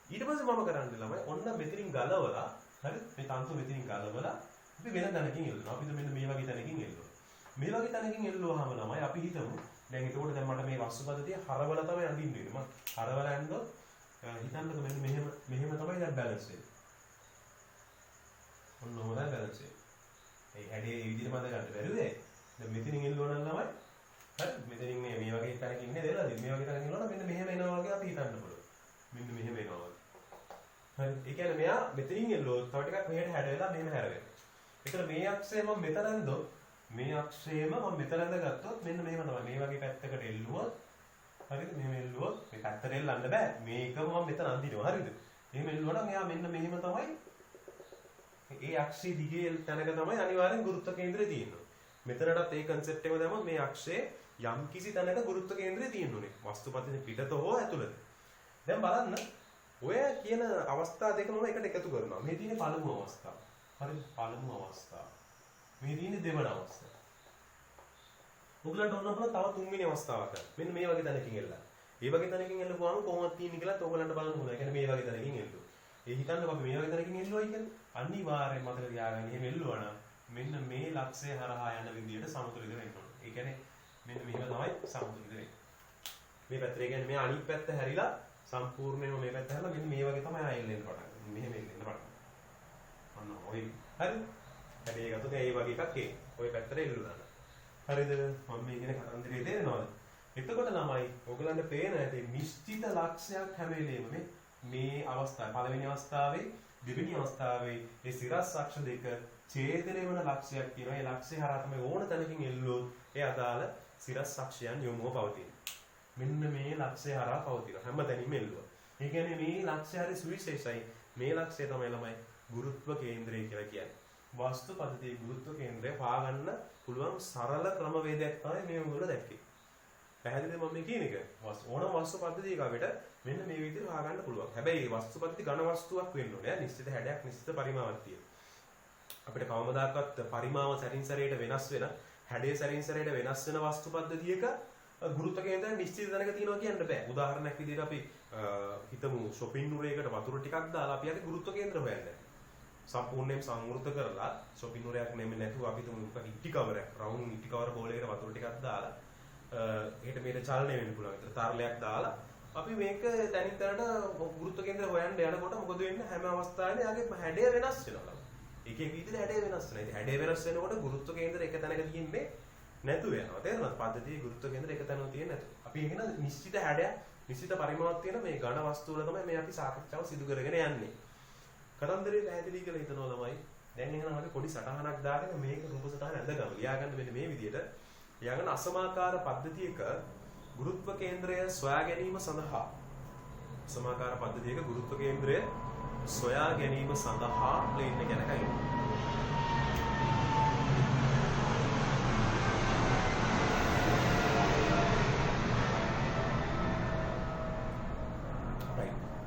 ඊට පස්සේ මම කරන්නේ ළමයි ඔන්න මෙතනින් ගලවලා හරිද? මේ තන්තු මෙතනින් ගලවලා අපි වෙන තැනකින් එල්ලනවා. අපිට මෙන්න මේ වගේ තැනකින් එල්ලුවා. මේ වගේ තැනකින් එල්ලුවාම ළමයි අපි හිතමු දැන් එතකොට දැන් මට මේ වස්තුපද්ධතිය හරවලා තමයි අඳින්න වෙන්නේ. මම හරවලා ඇඳොත් හිතන්නකෝ මෙන්න මෙහෙම තමයි දැන් බැලන්ස් වෙන්නේ. ඔන්න ඔහොමයි බැලන්ස් වෙන්නේ. ඒ හැඩේ මේ විදිහට මම ගන්න බැරිද? දැන් මෙතනින් එල්ලුවා නම් ළමයි හරි මෙතනින් මේ වගේ තැනකින් නේද එල්ලලා තියෙන්නේ. මේ වගේ තැනකින් එල්ලුවා නම් මෙන්න මෙහෙම එනවා වගේ අපි හිතන්න පුළුවන්. මෙන්න මෙහෙම එනවා වගේ. හරි. ඒ කියන්නේ මෙයා මෙතනින් එල්ලුවොත් තව ටිකක් මෙහෙට හැඩ වෙලා මෙහෙම හැරෙනවා. ඒතර මේ අක්ෂය මම මෙතන ඇඳොත් මේ අක්ෂයම මම මෙතන ඇඳගත්තොත් මෙන්න මෙහෙම තමයි. මේ වගේ පැත්තකට එල්ලුවොත් හරිද? මෙහෙම එල්ලුවොත් මේ පැත්තට එල්ලන්න බෑ. මේකම මම මෙතන අඳිනවා. හරිද? එහෙම එල්ලුවා නම් එයා මෙන්න මෙහෙම තමයි. ඒ අක්ෂයේ දිගේ තැනක තමයි අනිවාර්යෙන් ගුරුත්ව කේන්ද්‍රය තියෙන්නේ. මෙතනටත් ඒ concept එකම දැම්මොත් මේ අක්ෂයේ යම් කිසි තැනක ගුරුත්ව කේන්ද්‍රය තියෙනුනේ. වස්තුපතින් පිටත හෝ ඇතුළත. දැන් බලන්න ඔය කියන අවස්ථා දෙකම මම එකට එකතු කරනවා. මේ තියෙන්නේ පළමු අවස්ථාව. හරිද? පළමු අවස්ථාව. මේ තියෙන්නේ දෙවන අවස්ථාව. ඔයගලන්ට ඕන නම් තව තුන්වෙනි අවස්ථාවක් ගන්න. මෙන්න මේ වගේ තැනකින් එල්ලන්න. මේ වගේ තැනකින් එල්ලපුවාම කොහොමද තියෙන්නේ කියලා ඔයගලන්ට බලන්න ඕන. ඒ කියන්නේ මේ වගේ තැනකින් එල්ලුවා. ඒ හිතන්නකො අපි මේ වගේ තැනකින් එල්ලුවයි කියන්නේ අනිවාර්යෙන් මතක තියාගන්න. එහෙම එල්ලුවා නම් මෙන්න මේ ලක්ෂය හරහා යන විදියට සමතුලිත වෙන්න ඕන. ඒ කියන්නේ මෙන්න මෙහෙම තමයි සමතුලිත වෙන්නේ. මේ පැත්තට ඒ කියන්නේ මේ අනිත් පැත්ත හැරිලා සම්පූර්ණයෙන්ම මේ පැත්ත හැරලා මෙන්න මේ වගේ තමයි ආයෙල්ලෙන්න පටන් ගන්න. මෙහෙම එල්ලෙන්න පටන් ගන්න. ඔන්න ඔය හරි. හැබැයි ඒකට ඒ වගේ එකක් ඒ. ඔය පැත්තට එල්ලුණා. හරිද? මම මේ කියන කතන්දරේ තේරෙනවද? එතකොට ළමයි ඔයගලන්ට පේන ඇති නිශ්චිත ලක්ෂයක් හැම වෙලේම මේ අවස්ථාවේ පළවෙනි අවස්ථාවේ දෙවෙනි අවස්ථාවේ ඒ සිරස් අක්ෂ දෙක ඡේදනය වන ලක්ෂයක් කියනවා. ඒ ලක්ෂය හරහා තමයි ඕන තැනකින් එල්ලුවොත් ඒ අදාළ සිරස් අක්ෂයන් යොමුව පවතින. මෙන්න මේ ලක්ෂය හරහා පවතින හැම තැනින්ම එල්ලුවා. ඒ කියන්නේ මේ ලක්ෂය හරි සුවිශේෂයි. මේ ලක්ෂය තමයි ළමයි ගුරුත්ව කේන්ද්‍රය කියලා කියන්නේ. වස්තු පද්ධතියේ ගුරුත්ව කේන්ද්‍රය හොයාගන්න පුළුවන් සරල ක්‍රමවේදයක් තමයි මේ උගල දැක්කේ. පැහැදිලිද මම මේ කියන එක? ඕනම වස්තු පද්ධතියකට මෙන්න මේ විදිහට හොයාගන්න පුළුවන්. හැබැයි මේ වස්තු පද්ධති ඝන වස්තුවක් වෙන්න ඕනේ. නිශ්චිත හැඩයක් නිශ්චිත පරිමාවක් තියෙනවා. අපිට කවමදාකවත් පරිමාව සැරින් සැරේට වෙනස් වෙන හැඩය සැරින් සැරේට වෙනස් වෙන වස්තු පද්ධතියක ගුරුත්ව කේන්ද්‍රය නිශ්චිත තැනක තියෙනවා කියන්න බෑ. උදාහරණයක් විදිහට අපි හිතමු shopping නුරයකට වතුර ටිකක් දාලා අපි යන්නේ ගුරුත්ව කේන්ද්‍ර හොයන්න. සම්පූර්ණයෙන් සංවෘත කරලා shopping නුරයක් නෙමෙයි නැතුව අපි හිතමු ඉටි කවරයක් රවුන්ඩ් ඉටි කවර බෝලයකට වතුර ටිකක් දාලා එහෙට මේක චලනය වෙන්න පුළුවන්. ඒතර තරලයක් දාලා අපි මේක තනින් තනට ගුරුත්ව කේන්ද්‍රය හොයන්න යනකොට මොකද වෙන්නේ? හැම අවස්ථාවෙම යාගේ හැඩය වෙනස් වෙනවා. එක එක විදිහට හැඩය වෙනස් වෙනවා. ඉතින් හැඩය වෙනස් වෙනකොට ගුරුත්ව කේන්ද්‍රය එක තැනක තියෙන්නේ නැතුව යනවා. තේරෙනවද? පද්ධතියේ ගුරුත්ව කේන්ද්‍රය එක තැනක තියෙන්නේ නැතුව. අපි කියන නිශ්චිත හැඩයක්, නිශ්චිත පරිමාවක් තියෙන මේ ඝන වස්තු වල තමයි මේ අපි සාකච්ඡාව සිදු කරගෙන යන්නේ. කතන්දරේ පැහැදිලි කියලා හිතනවා ළමයි. දැන් එහෙනම් අපි පොඩි සටහනක් දාගෙන මේක රූප සටහන ඇඳගමු. ලියාගන්න මෙන්න මේ විදිහට. ලියාගන්න අසමාකාර පද්ධතියක ගුරුත්ව කේන්ද්‍රය සොයා ගැනීම සඳහා අසමාකාර පද්ධතියක ගුරුත්ව කේන්ද්‍රය සොයා ගැනීම සඳහා ප්ලේන් එක යනකයි.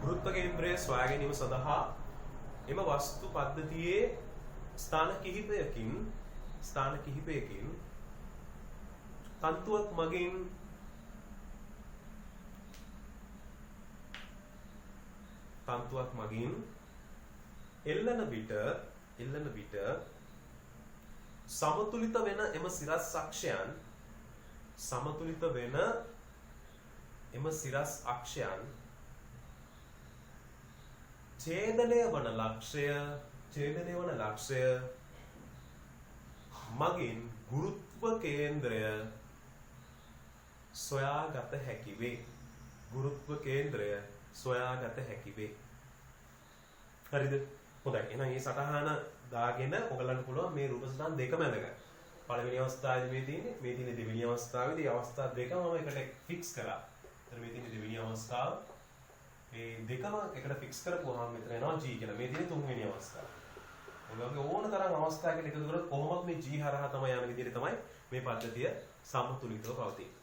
ගුරුත්ව කේන්ද්‍රය සොයා ගැනීම සඳහා එම වස්තු පද්ධතියේ ස්ථාන කිහිපයකින් තන්තුවක් මගින් එල්ලන විට සමතුලිත වෙන එම සිරස් අක්ෂයන් ඡේදනය වන ලක්ෂය මගින් ගුරුත්ව කේන්ද්‍රය සොයාගත හැකි වේ. හරිද? හොඳයි. එහෙනම් මේ සටහන දාගෙන ඔයගලන්ට පුළුවන් මේ රූප සටහන් දෙකම අඳගන්න. පළවෙනි අවස්ථාවේදී මේ තියෙන්නේ දෙවෙනි අවස්ථාවේදී අවස්ථා දෙකම මම එකට ෆික්ස් කරා. එතන මේ තියෙන්නේ දෙවෙනි අවස්ථාව. මේ දෙකම එකට ෆික්ස් කරපුවාම මෙතන එනවා G කියලා. මේ තියෙන්නේ තුන්වෙනි අවස්ථාව. ඔයගොල්ලෝ ඕන තරම් අවස්ථාවකට එකතු කරොත් කොහොමද මේ G හරහා තමයි යන විදිහට තමයි මේ පද්ධතිය සමතුලිතව පවතින්නේ.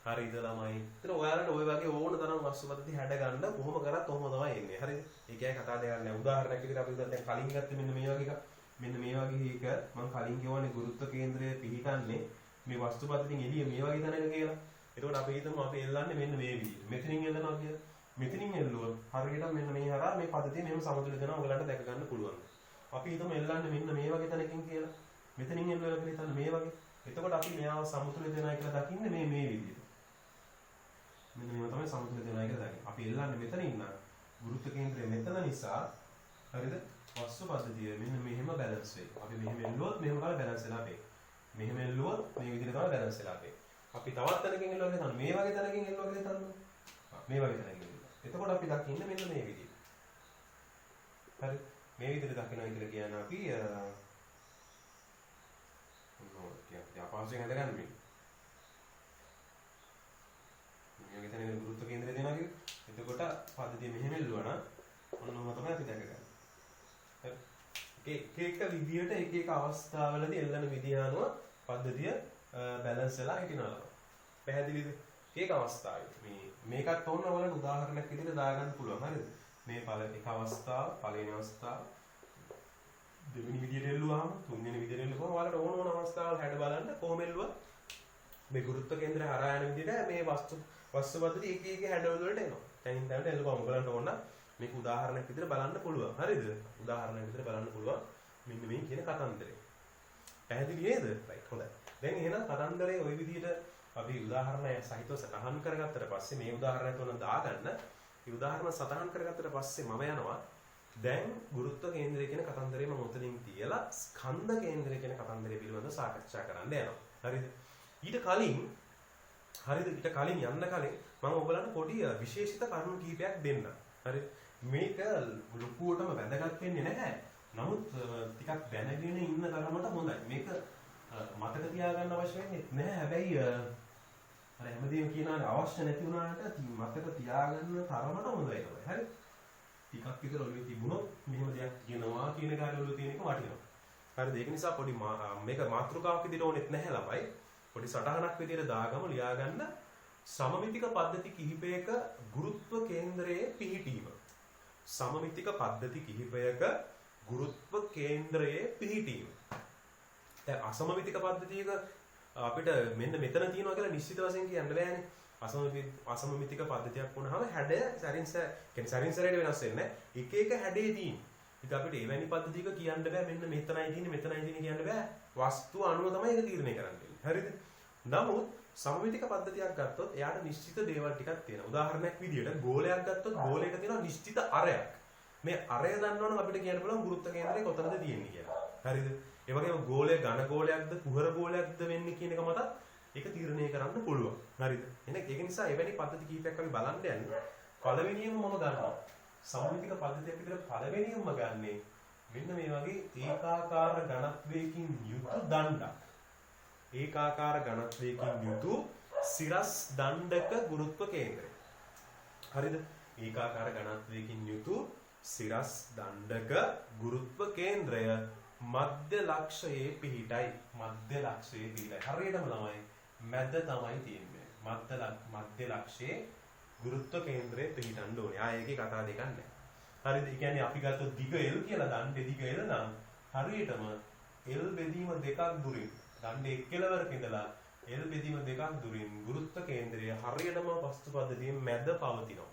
හරිද ළමයි? ඒතර ඔයාලට ওই වගේ ඕන තරම් වස්තු පද්ධති හැඩ ගන්න කොහොම කරත් ඔහොම තමයි එන්නේ. හරිද? ඒ කියන්නේ කතා දෙකක් නෑ. උදාහරණයක් විදිහට අපි දැන් කලින් ගත්තේ මෙන්න මේ වගේ එකක්. මෙන්න මේ වගේ එක මම කලින් කියවනේ ගුරුත්ව කේන්ද්‍රය පිහිටන්නේ මේ වස්තු පද්ධතියෙන් එළිය මේ වගේ තැනක කියලා. එතකොට අපි හිතමු අපි එල්ලන්නේ මෙන්න මේ විදිහට. මෙතනින් එල්ලනවා කියලා. මෙතනින් එල්ලුවොත් හරියට මෙන්න මේ හරහා මේ පද්ධතිය මෙහෙම සමතුලිත වෙනවා ඔයගලන්ට දැක ගන්න පුළුවන්. අපි හිතමු එල්ලන්නේ මෙන්න මේ වගේ තැනකින් කියලා. මෙතනින් එල්ලුවා කියලා හිතන්න මේ වගේ. එතකොට අපි මෙයාව සමතුලිත වෙනවා කියලා දකින්නේ මේ විදිහට. මෙන්න මේව තමයි සමතුලිත වෙනවා කියලා දකින්නේ. අපි එල්ලන්නේ මෙතනින් නම් ගුරුත්ව කේන්ද්‍රය මෙතන නිසා හරිද? වස්තු පද්ධතිය මෙන්න මෙහෙම බැලන්ස් වෙයි. අපි මෙහෙම එල්ලුවොත් මෙහෙම කරලා බැලන්ස් වෙලා අපේ. මෙහෙම එල්ලුවොත් මේ විදිහට තමයි බැලන්ස් වෙලා අපේ. අපි තවත් තැනකින් එල්ලුවා කියලා හිතන්න. මේ වගේ තැනකින් එල්ලුවා කියලා හිතන්න. මේ වගේ තැනකින් එල්ලුවා. එතකොට අපි දකින්නේ මෙන්න මේ විදිහට. හරි. මේ විදිහට දකිනවා කියලා කියන්නේ අපි අපහසුයෙන් හදගන්න මේ. මේ වගේ තැනකින් ගුරුත්ව කේන්ද්‍රය දෙනවා කිව්වේ. එතකොට පද්ධතිය මෙහෙම එල්ලුවා නම් ඔන්න ඔහොම තමයි අපි දැකගන්නේ. එක විදියට එක අවස්ථාවලදී එල්ලන විදිය අනුව පද්ධතිය බැලන්ස් වෙලා හිටිනවා. පැහැදිලිද? එක අවස්ථාවේ මේකත් ඕන ඔයාලට උදාහරණයක් විදිහට දාගන්න පුළුවන්. හරිද? මේ එක අවස්ථාව, පළවෙනි අවස්ථාව දෙවෙනි විදියට එල්ලුවාම, තුන්වෙනි විදියට එල්ලුවාම ඔයාලට ඕන අවස්ථාවල් හැඩ බලන්න කොහොම එල්ලුවා මේ ගුරුත්ව කේන්ද්‍රය හරහා යන විදිහට මේ වස්තු පද්ධතිය එක හැඩවල වලට එනවා. දැන් දැන් එල්ලුවාම ඔයාලට ඕන මේක උදාහරණයක් විදිහට බලන්න පුළුවන්. හරිද? උදාහරණයක් විදිහට බලන්න පුළුවන්. මෙන්න මේ කියන කතන්දරය. පැහැදිලි නේද? රයිට් හොඳයි. දැන් එහෙනම් කතන්දරේ ওই විදිහට අපි උදාහරණය සහිතව සටහන් කරගත්තට පස්සේ මේ උදාහරණය තුන දාගන්න. මේ උදාහරණ සටහන් කරගත්තට පස්සේ මම යනවා දැන් ගුරුත්ව කේන්ද්‍රය කියන කතන්දරේ මම උතනින් තියලා ස්කන්ධ කේන්ද්‍රය කියන කතන්දරය පිළිබඳව සාකච්ඡා කරන්න යනවා. හරිද? ඊට කලින් යන්න කලින් මම ඔයගලන්ට පොඩි විශේෂිත කරුණු කිහිපයක් දෙන්නම්. හරිද? මේක ලොකුවටම වැදගත් වෙන්නේ නැහැ. නමුත් ටිකක් දැනගෙන ඉන්න තරමට හොඳයි. මේක මතක තියාගන්න අවශ්‍ය වෙන්නේ නැහැ. හැබැයි අර හැමදේම කියනවා අවශ්‍ය නැති වුණාට මතක තියාගන්න තරමට හොඳයි තමයි. හරි? ටිකක් විතර ඔළුවේ තිබුණොත් මෙහෙම දෙයක් කියනවා කියන කාර්ය ඔළුවේ තියෙන එක වටිනවා. හරිද? ඒක නිසා පොඩි මේක මාතෘකාවක් විදිහට ඕනෙත් නැහැ ළමයි. පොඩි සටහනක් විදිහට දාගමු ලියාගන්න සමමිතික පද්ධති කිහිපයක ගුරුත්ව කේන්ද්‍රයේ පිහිටීම. සමමිතික පද්ධති කිහිපයක ගුරුත්ව කේන්ද්‍රයේ පිහිටීම. දැන් අසමමිතික පද්ධතියක අපිට මෙන්න මෙතන තියෙනවා කියලා නිශ්චිත වශයෙන් කියන්න බෑනේ. අසමමිතික පද්ධතියක් වුණාම හැඩය සරින් සැරේට වෙනස් වෙන්නේ නැහැ. එක හැඩේ තියෙන. ඉතින් අපිට එවැනි පද්ධතියක කියන්න බෑ මෙන්න මෙතනයි තියෙන්නේ කියන්න බෑ. වස්තුව අනුව තමයි ඒක තීරණය කරන්නේ. හරිද? නමුත් සමමිතික පද්ධතියක් ගත්තොත් එයාට නිශ්චිත දේවල් ටිකක් තියෙනවා. උදාහරණයක් විදියට ගෝලයක් ගත්තොත් ගෝලයක තියෙනවා නිශ්චිත අරයක්. මේ අරය දන්නවනම් අපිට කියන්න පුළුවන් ගුරුත්ව කේන්ද්‍රය කොතනද තියෙන්නේ කියලා. හරිද? ඒ වගේම ගෝලය ඝන ගෝලයක්ද කුහර ගෝලයක්ද වෙන්නේ කියන එක මතත් ඒක තීරණය කරන්න පුළුවන්. හරිද? එහෙනම් ඒක නිසා එවැනි පද්ධති කිහිපයක් අපි බලන්න යන්නේ. පළවෙනියම මම ගන්නවා. සමමිතික පද්ධතියක් විතර පළවෙනියම ගන්නේ මෙන්න මේ වගේ ඒකාකාර ඝනත්වයකින් යුතු දණ්ඩක්. ඒකාකාර ඝනත්වයකින් යුතු සිරස් දණ්ඩක ගුරුත්ව කේන්ද්‍රය. හරිද? ඒකාකාර ඝනත්වයකින් යුතු සිරස් දණ්ඩක ගුරුත්ව කේන්ද්‍රය මධ්‍ය ලක්ෂයේ පිහිටයි. මධ්‍ය ලක්ෂයේ පිහිටයි. හරියටම ළමයි මැද තමයි තියෙන්නේ. මධ්‍ය ලක්ෂයේ ගුරුත්ව කේන්ද්‍රයේ පිහිටන්න ඕනේ. ඒකේ කතා දෙකක් නැහැ. හරිද? ඒ කියන්නේ අපි ගත්තොත් දිග L කියලා දණ්ඩේ දිග L නම් හරියටම L බෙදීම දෙකක් දුරින් දණ්ඩේ එක් කෙළවරක ඉඳලා L බෙදීම දෙකක් දුරින් ගුරුත්ව කේන්ද්‍රය හරියටම වස්තු පද්ධතියේ මැද පවතිනවා.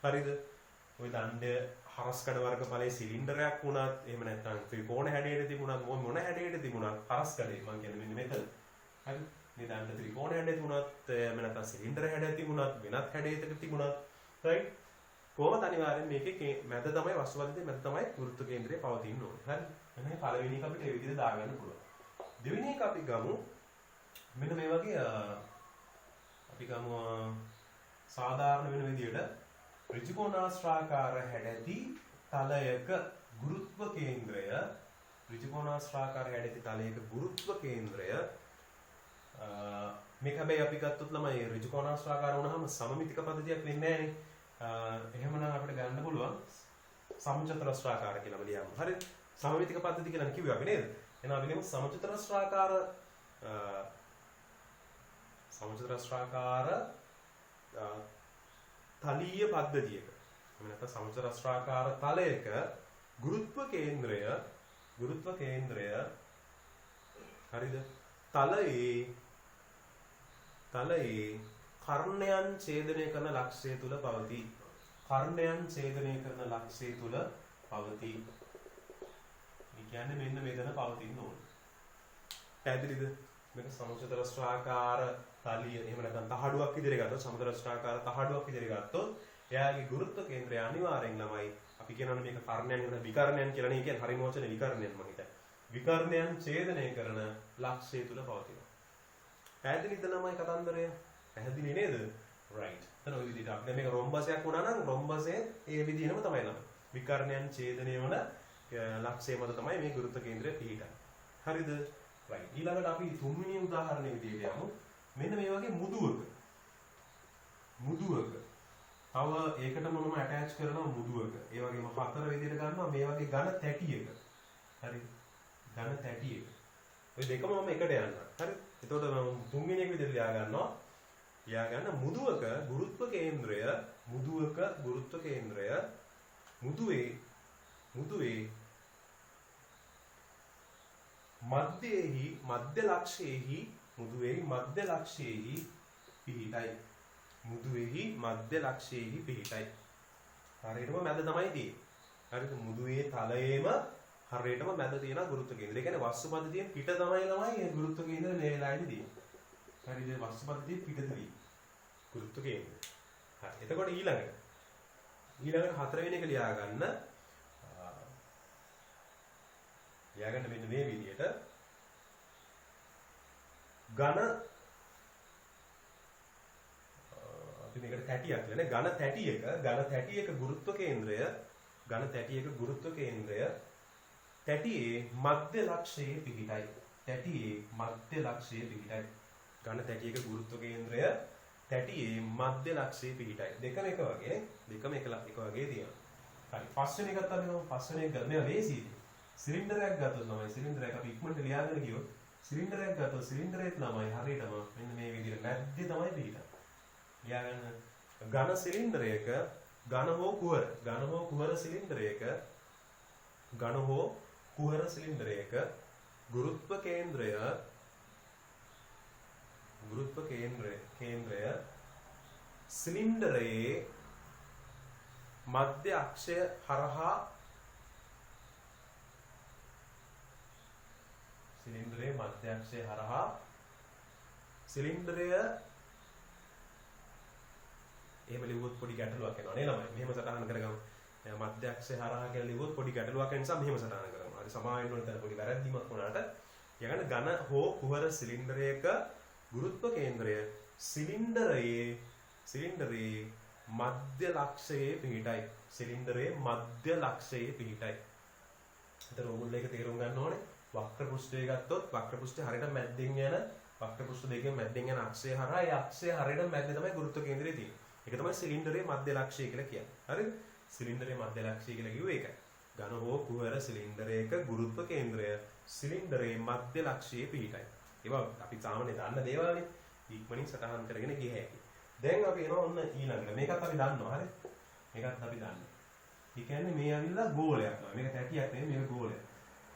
හරිද? ওই දණ්ඩ හරස්කඩ වර්ගඵලයේ සිලින්ඩරයක් වුණත් එහෙම නැත්නම් ත්‍රිකෝණ හැඩයට තිබුණත් මොන හැඩයට තිබුණත් හරස්කඩේ මම කියන්නේ මෙන්න මෙතන. හරි? මේ දණ්ඩ ත්‍රිකෝණ හැඩයට තිබුණත් එහෙම නැත්නම් සිලින්ඩර හැඩයට තිබුණත් වෙනත් හැඩයකට තිබුණත් right? කොහොමද අනිවාර්යෙන් මේකේ මැද තමයි වස්තු පද්ධතියේ මැද තමයි ගුරුත්ව කේන්ද්‍රය පවතින්න ඕනේ. හරි? එහෙනම් පළවෙනි එක අපිට ඒ විදිහට දාගන්න පුළුවන්. දෙවෙනි එක අපි ගමු මෙන්න මේ වගේ අපි ගමු සාධාරණ වෙන විදිහට ඍජුකෝණාශ්‍රාකාර හැඩැති තලයක ගුරුත්ව කේන්ද්‍රය ඍජුකෝණාශ්‍රාකාර හැඩති තලයක ගුරුත්ව කේන්ද්‍රය මේක හැබැයි අපි ගත්තොත් ළමයි ඍජුකෝණාශ්‍රාකාර වුණාම සමමිතික පද්ධතියක් වෙන්නේ නැහැනේ. එහෙමනම් අපිට ගන්න පුළුවන් සමචතුරස්‍රාකාර කියලාම ලියමු. හරිද? සමමිතික පද්ධති කියලා කිව්වා අපි නේද? එහෙනම් අපි ලියමු සමචතුරස්‍රාකාර තලීය පද්ධතියක. එහෙම නැත්නම් සමචතුරස්‍රාකාර තලයක ගුරුත්ව කේන්ද්‍රය හරිද? තලයේ කර්ණයන් ඡේදනය කරන ලක්ෂය තුල පවතී. කර්ණයන් ඡේදනය කරන ලක්ෂය තුල පවතී. මේ කියන්නේ මෙන්න මෙතන පවතින්න ඕනේ. පැහැදිලිද? මේක සමචතුරස්‍රාකාර තලිය එහෙම නැත්නම් තහඩුවක් විදිහට ගත්තොත් සමචතුරස්‍රාකාර තහඩුවක් විදිහට ගත්තොත් එයාගේ ගුරුත්ව කේන්ද්‍රය අනිවාර්යෙන් ළමයි අපි කියනවනේ මේක කර්ණයන් වෙන විකර්ණයන් කියලා නේ කියන්නේ හරිම වචනේ විකර්ණයන් මම හිතා. විකර්ණයන් ඡේදනය කරන ලක්ෂය තුල පවතිනවා. පැහැදිලිද ළමයි කතන්දරය? පැහැදිලි නේද? right. එතන ওই විදිහට අපිට මේක රොම්බසයක් වුණා නම් රොම්බසයේ ඒ විදිහම තමයි ළමයි. විකර්ණයන් ඡේදනය වන ලක්ෂය මත තමයි මේ ගුරුත්ව කේන්ද්‍රය පිහිටන්නේ. හරිද? right. ඊළඟට අපි තුන්වෙනි උදාහරණය විදිහට යමු. මෙන්න මේ වගේ මුදුවක. තව ඒකට මොනම ඇටච් කරනවා මුදුවක. ඒ වගේම හතර විදිහට ගන්නවා මේ වගේ ඝන තැටියක. හරිද? ඝන තැටියක. ඔය දෙකම මම එකට යන්න. හරිද? එතකොට මම තුන්වෙනි එක විදිහට ලියා ගන්නවා. ලියා ගන්න මුදුවක ගුරුත්ව කේන්ද්‍රය මුදුවේ මධ්‍ය ලක්ෂයේහි පිහිටයි. හරියටම මැද තමයි තියෙන්නේ. හරිද? මුදුවේ තලයේම හරියටම මැද තියෙන ගුරුත්ව කේන්ද්‍රය. ඒ කියන්නේ වස්තු පද්ධතියෙන් පිට තමයි ළමයි මේ ගුරුත්ව කේන්ද්‍රය ලේලායින් තියෙන්නේ. හරිද? වස්තු පද්ධතිය පිටදී ගුරුත්ව කේන්ද්‍රය. හරි. එතකොට ඊළඟට හතරවෙනි එක ලියා ගන්න මෙන්න මේ විදිහට ඝන අපි මේකට තැටියක් කියන්නේ ඝන තැටියක ගුරුත්ව කේන්ද්‍රය තැටියේ මධ්‍ය ලක්ෂයේ පිහිටයි. ඝන තැටියක ගුරුත්ව කේන්ද්‍රය තැටියේ මධ්‍ය ලක්ෂයේ පිහිටයි. දෙකම එක වගේ තියෙනවා. හරි. පස්වෙනි එකත් අපි ගමු. පස්වෙනි එක මේවා ලේසියි. සිලින්ඩරයක් ගත්තොත් ළමයි සිලින්ඩරයක් අපි ඉක්මනට ලියාගෙන ගියොත් සිලින්ඩරයක් ගත්තොත් සිලින්ඩරේත් ළමයි හරියටම මෙන්න මේ විදිහට මැද්දේ තමයි පිහිටන්නේ. ලියාගන්න ඝන සිලින්ඩරයක ඝන හෝ කුහර සිලින්ඩරයක ගුරුත්ව කේන්ද්‍රය සිලින්ඩරයේ මධ්‍ය අක්ෂය හරහා සිලින්ඩරය එහෙම ලිව්වොත් පොඩි ගැටලුවක් එනවා නේ ළමයි. මෙහෙම සටහන් කරගමු. මධ්‍ය අක්ෂය හරහා කියලා ලිව්වොත් පොඩි ගැටලුවක් එන නිසා මෙහෙම සටහන් කරගමු. හරි සමාවෙන්න ඕනේ තන පොඩි වැරද්දීමක් වුණාට. යගන ඝන හෝ කුහර සිලින්ඩරයක ගුරුත්ව කේන්ද්‍රය සිලින්ඩරයේ මධ්‍ය ලක්ෂයේ පිහිටයි. එතන ඕගොල්ලෝ ඒක තේරුම් ගන්න ඕනේ. වක්‍ර පෘෂ්ඨය ගත්තොත් වක්‍ර පෘෂ්ඨය හරියට මැද්දෙන් යන වක්‍ර පෘෂ්ඨ දෙකෙන් මැද්දෙන් යන අක්ෂය හරහා ඒ අක්ෂය හරියට මැද්දේ තමයි ගුරුත්ව කේන්ද්‍රය තියෙන්නේ. ඒක තමයි සිලින්ඩරයේ මධ්‍ය ලක්ෂය කියලා කියන්නේ. හරිද? සිලින්ඩරයේ මධ්‍ය ලක්ෂය කියලා කිව්වේ ඒකයි. ඝන හෝ කුහර සිලින්ඩරයක ගුරුත්ව කේන්ද්‍රය සිලින්ඩරයේ මධ්‍ය ලක්ෂයේ පිහිටයි. ඒවා අපි සාමාන්‍යයෙන් දන්න දේවල්නේ. ඉක්මනින් සටහන් කරගෙන ගිය හැකි. දැන් අපි එනවා ඔන්න ඊළඟට. මේකත් අපි දන්නවා. හරි? මේකත් අපි දන්නවා. ඒ කියන්නේ මේ ඇවිල්ලා ගෝලයක් නෝ. මේක තැටියක් නෙමෙයි මේක ගෝලයක්.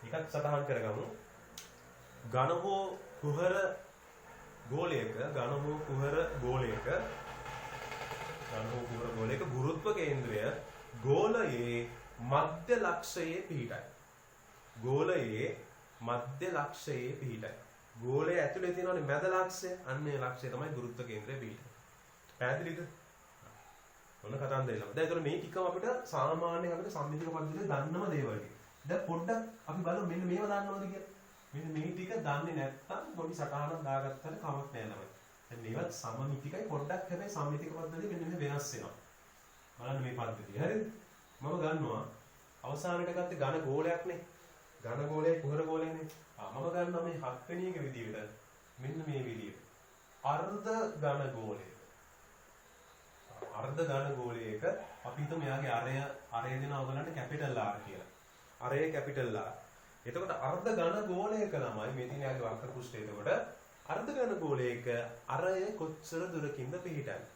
එකක් සටහන් කරගමු. ඝන හෝ කුහර ගෝලයක ගුරුත්ව කේන්ද්‍රය ගෝලයේ මධ්‍ය ලක්ෂයේ පිහිටයි. ගෝලයේ ඇතුලේ තියෙනවනේ මැද ලක්ෂය. අන්න ඒ ලක්ෂය තමයි ගුරුත්ව කේන්ද්‍රය පිහිටන්නේ. පැහැදිලිද? මොන කතාන්දරද ළම. දැන් ඒතර මේ ටිකම අපිට සාමාන්‍යයෙන් අපිට සම්මිතික පද්ධතියේ දන්නම දේවල් ටික. දැන් පොඩ්ඩක් අපි බලමු මෙන්න මේව දන්නවද කියලා. මෙන්න මේ ටික දන්නේ නැත්නම් පොඩි සටහනක් දාගත්තට කමක් නැහැ ළමයි. දැන් මේවත් සමමිතිකයි පොඩ්ඩක් හැබැයි සම්මිතික පද්ධතිය මෙන්න මෙහෙම වෙනස් වෙනවා. බලන්න මේ පද්ධතිය. හරිද? මම ගන්නවා අවසානට ගත්තේ ඝන ගෝලයක්නේ. ඝන ගෝලයයි කුහර ගෝලයනේ. මම ගන්නවා මේ 7 වෙනි එක විදියට. මෙන්න මේ විදියට. අර්ධ ඝන ගෝලයක. අර්ධ ඝන ගෝලයක අපි හිතමු මෙයාගේ අරය දෙනවා ඔයගලන්ට කැපිටල් R කියලා. අරය කැපිටල් R. එතකොට අර්ධ ඝන ගෝලයක ළමයි මේ තියෙන යාගේ වක්‍ර පෘෂ්ඨය. එතකොට අර්ධ ඝන ගෝලයක අරය කොච්චර දුරකින්ද පිහිටන්නේ?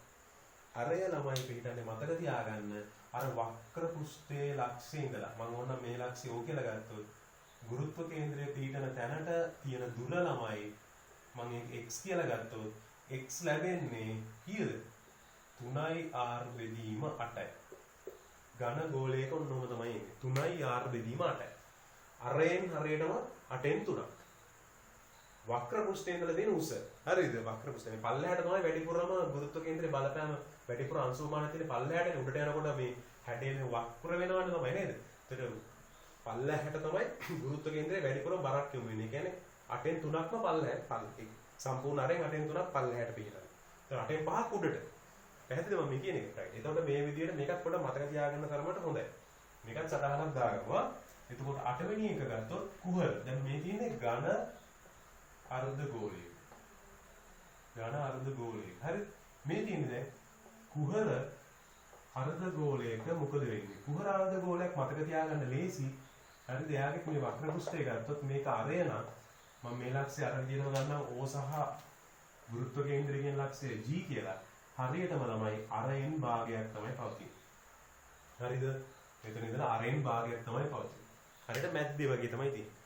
අරය ළමයි පිහිටන්නේ මතක තියාගන්න අර වක්‍ර පෘෂ්ඨයේ ලක්ෂයේ ඉඳලා මම ඕන මේ ලක්ෂය ඕක කියලා ගත්තොත් ගුරුත්ව කේන්ද්‍රයේ පිහිටන තැනට තියෙන දුර ළමයි මම x කියලා ගත්තොත් x ලැබෙන්නේ කීයද? 3r බෙදීම 8යි. ඝන ගෝලයක ඔන්නෝම තමයි එන්නේ. 3r බෙදීම 8යි. අරයෙන් හරියටම 8න් 3ක්. වක්‍ර පෘෂ්ඨයේ ඉඳලා දෙන උස. හරිද? වක්‍ර පෘෂ්ඨයේ පල්ලෙහාට තමයි වැඩිපුරම ගුරුත්ව කේන්ද්‍රයේ බලපෑම වැඩිපුර අංශුමාන තියෙන පල්ලෙහාට උඩට යනකොට මේ හැඩේ වක්‍ර වෙනවනේ තමයි නේද? ඒතර පල්ලෙහාට තමයි ගුරුත්ව කේන්ද්‍රයේ වැඩිපුරම බරක් යොමු වෙන්නේ. කියන්නේ 8න් 3ක්ම පල්ලෙහාට සම්පූර්ණ අරෙන් 8න් 3ක් පල්ලෙහාට පිහිටනවා. ඒතර 8න් 5ක් උඩට. පැහැදිලිද මම කියන එක? right. එතකොට මේ විදිහට මේකත් පොඩ්ඩක් මතක තියාගන්න තරමට හොඳයි. මේකත් සටහනක් දාගන්නවා. එතකොට 8 වෙනි එක ගත්තොත් කුහර. දැන් මේ තියෙන්නේ ඝන අර්ධ ගෝලය. ඝන අර්ධ ගෝලය. හරි. මේ තියෙන්නේ දැන් කුහර අර්ධ ගෝලයක මොකද වෙන්නේ? කුහර අර්ධ ගෝලයක් මතක තියාගන්න ලේසි. හරිද? එයාගේ මේ වක්‍ර පෘෂ්ඨය ගත්තොත් මේක අරය නම් මම මේ ලක්ෂය අර විදිහටම ගන්නවා O සහ ගුරුත්ව කේන්ද්‍රයෙන් ලක්ෂය G කියලා. හරියටම ළමයි අරෙන් භාගයක් තමයි පවතින්නේ. හරිද? මෙතන ඉඳලා අරෙන් භාගයක් තමයි පවතින්නේ. හරියට මැද්දේ වගේ තමයි තියෙන්නේ.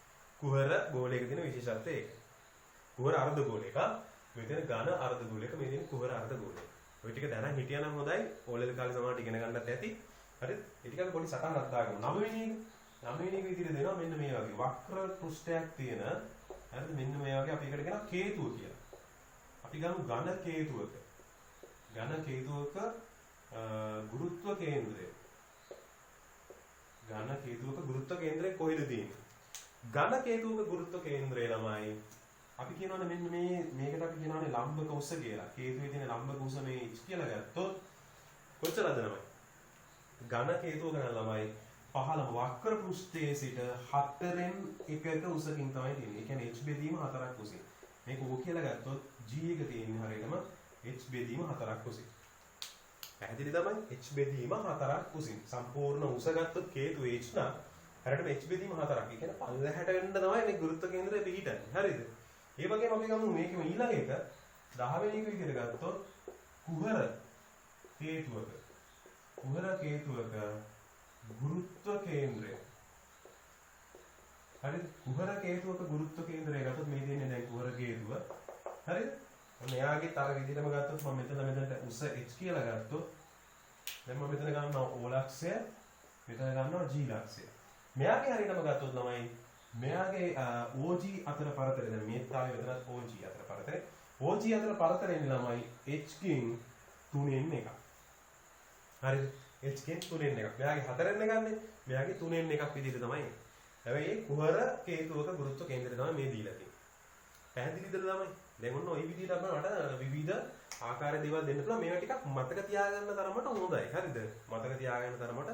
කුහර ගෝලයක තියෙන විශේෂත්වය ඒක. කුහර අර්ධ ගෝලයක මෙතන ඝන අර්ධ ගෝලයක මේ තියෙන කුහර අර්ධ ගෝලයක. ඔය ටික දැනන් හිටියනම් හොඳයි. ඕලෙල් කාලේ සමහරට ඉගෙන ගන්නත් ඇති. හරිද? ඒ ටිකක් පොඩි සටහනක් දාගමු. 9 වෙනි එක විදිහට දෙනවා මෙන්න මේ වගේ වක්‍ර පෘෂ්ඨයක් තියෙන. හරිද? මෙන්න මේ වගේ අපි එකට කියනවා කේතුව කියලා. අපි ගමු ඝන කේතුවක. ඝන කේතුවක ගුරුත්ව කේන්ද්‍රය. ඝන කේතුවක ගුරුත්ව කේන්ද්‍රය කොහෙද තියෙන්නේ? ඝන කේතුවක ගුරුත්ව කේන්ද්‍රය ළමයි අපි කියනවානේ මෙන්න මේකට අපි කියනවානේ ලම්බක උස කියලා. කේතුවේ තියෙන ලම්බක උස මේ h කියලා ගත්තොත් කොච්චරද ළමයි? ඝන කේතුවක නම් ළමයි පහළම වක්‍ර පෘෂ්ඨයේ සිට 4න් 1ක උසකින් තමයි තියෙන්නේ. ඒ කියන්නේ h බෙදීම 4ක් උසින්. මේක O කියලා ගත්තොත් g එක තියෙන්නේ හරියටම h බෙදීම 4ක් උසින්. පැහැදිලි තමයි? h බෙදීම 4ක් උසින්. සම්පූර්ණ උස ගත්තොත් කේතුවේ h නම් හරියටම h බෙදීම 4ක්. ඒ කියන්නේ පල්ලෙහාට වෙන්න තමයි මේ ගුරුත්ව කේන්ද්‍රය පිහිටන්නේ. හරිද? ඒ වගේම අපි ගමු මේකෙම ඊළඟ එක 10 වෙනි එක විදිහට ගත්තොත් කුහර කේතුවක ගුරුත්ව කේන්ද්‍රය. හරිද? කුහර කේතුවක ගුරුත්ව කේන්ද්‍රය ගත්තොත් මේ දෙන්නේ දැන් කුහර කේතුව. හරිද? ඔන්න එයාගේ තර විදිහටම ගත්තොත් මම මෙතනට උස h කියලා ගත්තොත් දැන් මම මෙතන ගන්නවා O ලක්ෂය, මෙතන ගන්නවා G ලක්ෂය. මෙයාගේ හරියටම ගත්තොත් ළමයි මෙයාගේ OG අතර පරතරය දැන් මේ තාවේ මෙතනත් OG අතර පරතරය. OG අතර පරතරයෙන් ළමයි h කින් 3න් එකක්. හරිද? h කින් 3න් එකක්. මෙයාගේ 4න් ගන්නේ මෙයාගේ 3න් එකක් විදිහට තමයි. හැබැයි කුහර කේතුවක ගුරුත්ව කේන්ද්‍රය තමයි මේ දීලා තියෙන්නේ. පැහැදිලිද ළමයි? දැන් ඔන්න ওই විදිහට අපිට විවිධ ආකාරයේ දේවල් දෙන්න පුළුවන්. මේවා ටිකක් මතක තියාගන්න තරමට හොඳයි. හරිද? මතක තියාගන්න තරමට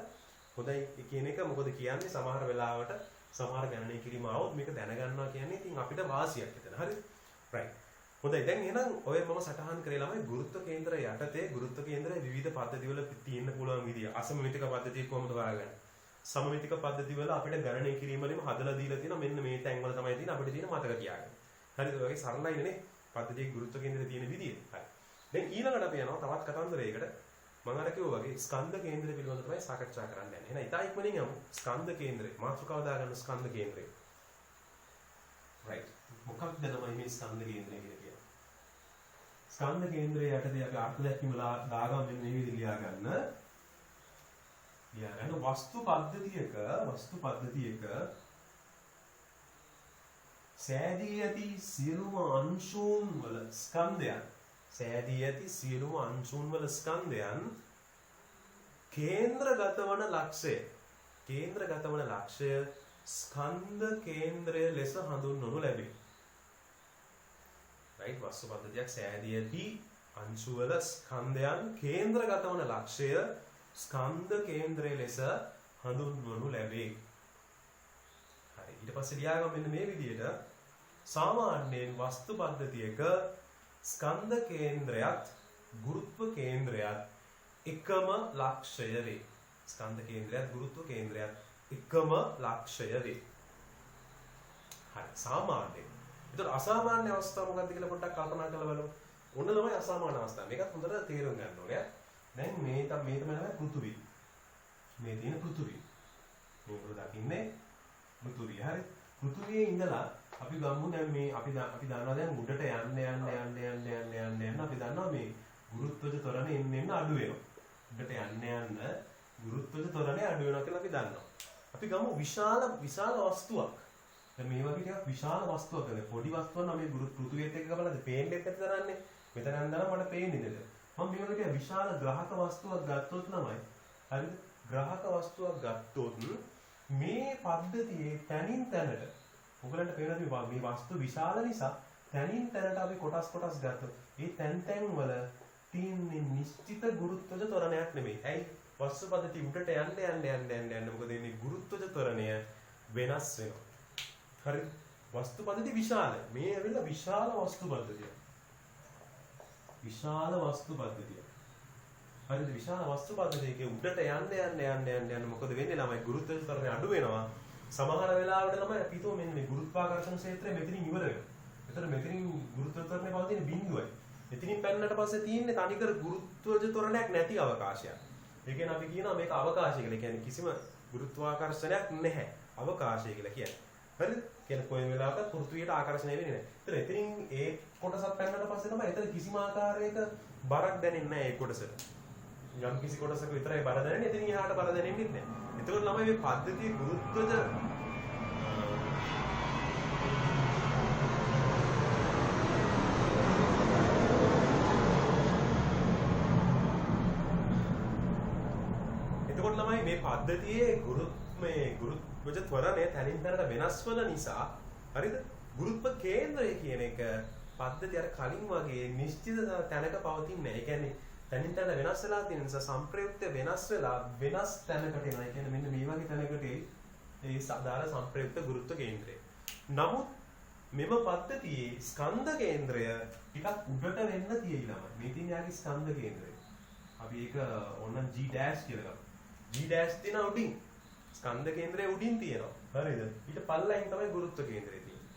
හොඳයි කියන එක මොකද කියන්නේ සමහර වෙලාවට සමහර ගණනය කිරීම આવොත් මේක දැනගන්නවා කියන්නේ ඉතින් අපිට වාසියක් එතන. හරිද? right. හොඳයි. දැන් එහෙනම් ඔය මම සටහන් කරේ ළමයි ගුරුත්ව කේන්ද්‍රය යටතේ ගුරුත්ව කේන්ද්‍රය විවිධ පද්ධතිවල තියෙන්න පුළුවන් විදිය. අසමමිතික පද්ධතිය කොහොමද හොයාගන්නේ? සමමිතික පද්ධතිවල අපිට ගණනය කිරීම වලින් හදලා දීලා තියෙනවා මෙන්න මේ තැන් වල තමයි තියෙන අපිට තියෙන මතක තියාගන්න. හරිද? ඔය වගේ සරලයිනේ නේ පද්ධතියේ ගුරුත්ව කේන්ද්‍රය තියෙන විදිය. හරි. දැන් ඊළඟට අපි යනවා තවත් කතන්දරයකට. මම අර කිව්වා වගේ ස්කන්ධ කේන්ද්‍රය පිළිබඳව තමයි සාකච්ඡා කරන්න යන්නේ. එහෙනම් ඉතා ඉක්මනින් යමු ස්කන්ධ කේන්ද්‍රය. මාතෘකාව දාගන්න ස්කන්ධ කේන්ද්‍රය. right. මොකක්ද තමයි මේ ස්කන්ධ කේන්ද්‍රය කියලා කියන්නේ? ස්කන්ධ කේන්ද්‍රය යටතේ අපි අර්ථ දැක්වීම දාගන්න මෙන්න මේ විදිහට ලියා ගන්න. වස්තු පද්ධතියක සෑදී ඇති සියලුම අංශුන් වල ස්කන්ධයන් කේන්ද්‍රගත වන ලක්ෂය ස්කන්ධ කේන්ද්‍රය ලෙස හඳුන්වනු ලැබේ. right. වස්තු පද්ධතියක් සෑදී ඇති අංශු වල ස්කන්ධයන් කේන්ද්‍රගත වන ලක්ෂය ස්කන්ධ කේන්ද්‍රය ලෙස හඳුන්වනු ලැබේ. හරි. ඊට පස්සේ ලියාගමු මෙන්න මේ විදිහට සාමාන්‍යයෙන් වස්තු පද්ධතියක ස්කන්ධ කේන්ද්‍රයත් ගුරුත්ව කේන්ද්‍රයත් එකම ලක්ෂය වේ. ස්කන්ධ කේන්ද්‍රයත් ගුරුත්ව කේන්ද්‍රයත් එකම ලක්ෂය වේ. හරි. සාමාන්‍යයෙන්. ඒතර අසාමාන්‍ය අවස්ථාව මොකක්ද කියලා පොඩ්ඩක් කල්පනා කරලා බලමු. ඔන්න තමයි අසාමාන්‍ය අවස්ථාව. මේකත් හොඳට තේරුම් ගන්න ඕනේ. දැන් මේ තමයි පෘථුවිය. මේ තියෙන පෘථුවිය. මේක දකින්නේ පෘථුවිය. හරි. පෘථුවියේ ඉඳලා අපි ගමු දැන් මේ අපි දන්නවා දැන් උඩට යන්න අපි දන්නවා මේ ගුරුත්වජ ත්වරණය එන්න අඩු වෙනවා. උඩට යන්න ගුරුත්වජ ත්වරණය අඩු වෙනවා කියලා අපි දන්නවා. අපි ගමු විශාල වස්තුවක්. දැන් මේ වගේ ටිකක් විශාල වස්තුවක් නේ. පොඩි වස්තුවක් නම් මේ පෘථුවියත් එක්ක බලද්දි පේන්නේ නැති තරන්නේ. මෙතන යනවා මට පේන්නේ නේද? මම මේ වගේ ටික විශාල ග්‍රහක වස්තුවක් ගත්තොත් තමයි හරිද? ග්‍රහක වස්තුවක් ගත්තොත් මේ පද්ධතියේ තනින් තැනට ඔයගලන්ට පේනවා මේ වස්තු විශාල නිසා තනින් තැනට අපි කොටස් ගත්තොත් ඒ තැන් වල තියෙන නිශ්චිත ගුරුත්වජ ත්වරණයක් නෙමෙයි. ඇයි? වස්තු පද්ධතිය උඩට යන්න මොකද මේ ගුරුත්වජ ත්වරණය වෙනස් වෙනවා. හරි? වස්තු පද්ධතිය විශාල. මේ ඇවිල්ලා විශාල වස්තු පද්ධතිය. විශාල වස්තු පද්ධතිය. හරිද? විශාල වස්තු පද්ධතියක උඩට යන්න මොකද වෙන්නේ? ළමයි ගුරුත්වජ ත්වරණය අඩු වෙනවා. සමහර වෙලාවට ළමයි අපි හිතුව මෙන්න මේ ගුරුත්වාකර්ෂණ ක්ෂේත්‍රය මෙතනින් ඉවර වෙනවා. එතන මෙතනින් ගුරුත්ව ත්වරණය පවතින බිඳුවයි. එතනින් පැන්නට පස්සේ තියෙන්නේ තනිකර ගුරුත්වජ ත්වරණයක් නැති අවකාශයක්. ඒ කියන්නේ අපි කියනවා මේක අවකාශය කියලා. ඒ කියන්නේ කිසිම ගුරුත්වාකර්ෂණයක් නැහැ. අවකාශය කියලා කියන්නේ. හරිද? කියන්නේ කොයි වෙලාවකත් පෘථිවියට ආකර්ෂණය වෙන්නේ නැහැ. ඒතර එතනින් ඒ කොටසක් පැන්නට පස්සේ තමයි එතන කිසිම ආකාරයක බරක් දැනෙන්නේ නැහැ ඒ කොටසට. යම් කිසි කොටසක විතරයි බර දැනෙන්නේ. එතනින් එහාට බර දැනෙන්නේ නැහැ. එතකොට ළමයි මේ පද්ධතියේ ගුරුත්වජ මේ පද්ධතියේ ගුරුත්වජ ත්වරණය තනින් තනට වෙනස් වන නිසා හරිද? ගුරුත්ව කේන්ද්‍රය කියන එක පද්ධතිය අර කලින් වගේ නිශ්චිත තැනක පවතින්නේ නැහැ. ඒ කියන්නේ තනින් තනට වෙනස් වෙලා තියෙන නිසා සම්ප්‍රයුක්ත වෙනස් වෙලා වෙනස් තැනකට එනවා. ඒ කියන්නේ මෙන්න මේ වගේ තැනකට ඒ සාධාරණ සම්ප්‍රයුක්ත ගුරුත්ව කේන්ද්‍රය. නමුත් මෙම පද්ධතියේ ස්කන්ධ කේන්ද්‍රය ටිකක් උඩට වෙන්න තියෙයි ළමයි. මේ තියෙන යාගේ ස්කන්ධ කේන්ද්‍රය. අපි ඒක ඕනනම් G' කියලා ගමු. G' තියෙන උඩින් ස්කන්ධ කේන්ද්‍රය උඩින් තියෙනවා. හරිද? ඊට පල්ලෙන් තමයි ගුරුත්ව කේන්ද්‍රය තියෙන්නේ.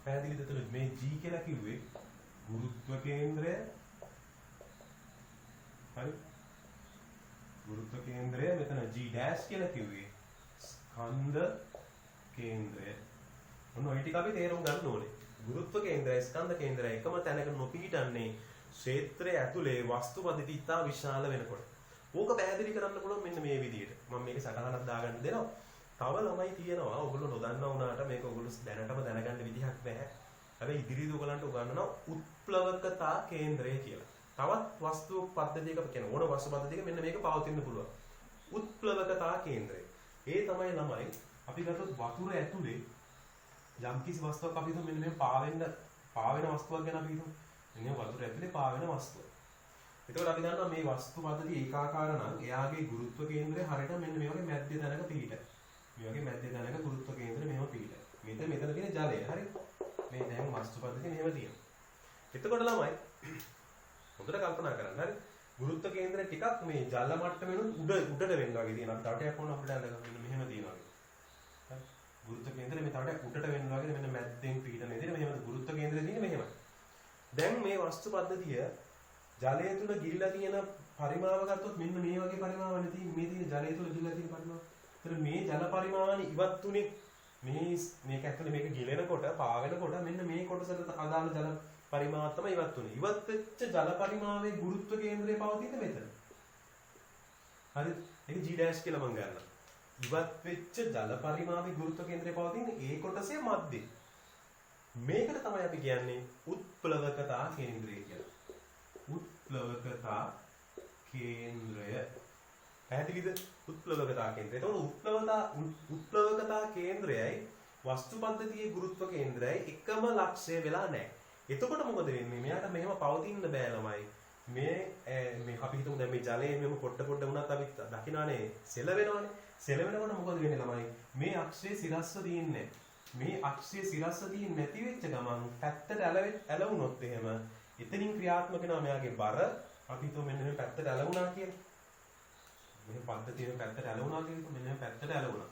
පැහැදිලිද? එතකොට මේ G කියලා කිව්වේ ගුරුත්ව කේන්ද්‍රය. හරි? ගුරුත්ව කේන්ද්‍රය මෙතන G' කියලා කිව්වේ ස්කන්ධ කේන්ද්‍රය. ඔන්න ඔය ටික අපි තේරුම් ගන්න ඕනේ. ගුරුත්ව කේන්ද්‍රය ස්කන්ධ කේන්ද්‍රය එකම තැනක නොපිහිටන්නේ ක්ෂේත්‍රය ඇතුලේ වස්තු පද්ධති ඉතා විශාල වෙනකොට. ඕක පැහැදිලි කරන්න පුළුවන් මෙන්න මේ විදිහට. මම මේක සටහනක් දාගන්න දෙනවා. තව ළමයි තියෙනවා. ඔයගොල්ලෝ නොදන්නා වුණාට මේක ඔයගොල්ලෝ දැනටම දැනගන්න විදිහක් නැහැ. හැබැයි ඉදිරියේදී ඔයගලන්ට උගන්වනවා උත්ප්ලවකතා කේන්ද්‍රය කියලා. තවත් වස්තු පද්ධතියක කියන ඕන වස්තු පද්ධතියක මෙන්න මේක පවතින්න පුළුවන්. උත්ප්ලවකතා කේන්ද්‍රය. ඒ තමයි ළමයි අපි ගත්තොත් වතුර ඇතුලේ යම් කිසි වස්තුවක් අපි හිතමු මෙන්න මේ පාවෙන වස්තුවක් ගැන අපි හිතමු. මෙන්න වතුර ඇතුලේ පාවෙන වස්තුව. එතකොට අපි දන්නවා මේ වස්තු පද්ධතිය ඒකාකාර නම් එයාගේ ගුරුත්ව කේන්ද්‍රය හරියට මෙන්න මේ වගේ මැද්ද තැනක පිහිටයි. මේ වගේ මැද්ද තැනක ගුරුත්ව කේන්ද්‍රය මෙහෙම පිහිටයි. මෙතන තියෙන ජලය හරි. මේ දැන් වස්තු පද්ධතිය මෙහෙම තියෙනවා. එතකොට ළමයි හොඳට කල්පනා කරන්න හරි. ගුරුත්ව කේන්ද්‍රය ටිකක් මේ ජල මට්ටමෙන් උඩට වෙන්න වගේ තියෙනවා. තවටයක් වුණා අපිට අඳගන්න මෙන්න මෙහෙම තියෙනවා. හරි. ගුරුත්ව කේන්ද්‍රය මේ තවටයක් උඩට වෙන්න වගේ මෙන්න මැද්දෙන් පිහිටන විදිහට මෙහෙම ගුරුත්ව කේන්ද්‍රය තියෙන්නේ මෙහෙමයි. දැන් මේ වස්තු පද්ධතිය ජලය තුල ගිලිලා තියෙන පරිමාව ගත්තොත් මෙන්න මේ වගේ පරිමාවනේ තියෙන්නේ. මේ තියෙන ජලය තුල ගිලිලා තියෙන පරිමාව. ඒතර මේ ජල පරිමාවනි ඉවත් උනේ මේක ඇතුලේ මේක ගිලෙනකොට පාවෙනකොට මෙන්න මේ කොටසට අදාළ ජල පරිමාව තමයි ඉවත් උනේ. ඉවත් වෙච්ච ජල පරිමාවේ ගුරුත්ව කේන්ද්‍රය පවතින්නේ මෙතන. හරි. ඒක G' කියලා මම ගන්නවා. ඉවත් වෙච්ච ජල පරිමාවේ ගුරුත්ව කේන්ද්‍රය පවතින්නේ ඒ කොටසේ මැද්දේ. මේකට තමයි අපි කියන්නේ උත්ප්ලවකතා කේන්ද්‍රය කියලා. උත්ප්ලවකතා කේන්ද්‍රය. පැහැදිලිද? උත්ප්ලවකතා කේන්ද්‍රය. එතකොට උත්ප්ලවකතා කේන්ද්‍රයයි වස්තු පද්ධතියේ ගුරුත්ව කේන්ද්‍රයයි එකම ලක්ෂ්‍ය වෙලා නැහැ. එතකොට මොකද වෙන්නේ? මෙයාට මෙහෙම පවතින්න බෑ ළමයි. මේ අපි හිතමු දැන් මේ ජලයේ මෙම පොඩ වුණත් අපි දකිනානේ සෙලවෙනවනේ. සෙලවෙනකොට මොකද වෙන්නේ ළමයි? මේ අක්ෂයේ සිරස්ව දින්නේ. මේ අක්ෂයේ සිරස්ව දින්නේ නැති වෙච්ච ගමන් පැත්තට ඇලවුනොත් එහෙම එතනින් ක්‍රියාත්මක වෙනවා මෙයාගේ බර. අපි හිතමු මෙන්න මේ පැත්තට ඇලවුණා කියලා. මේ පද්ධතියේ පැත්තට ඇලවුණා කියනකොට මෙන්න මේ පැත්තට ඇලවුණා.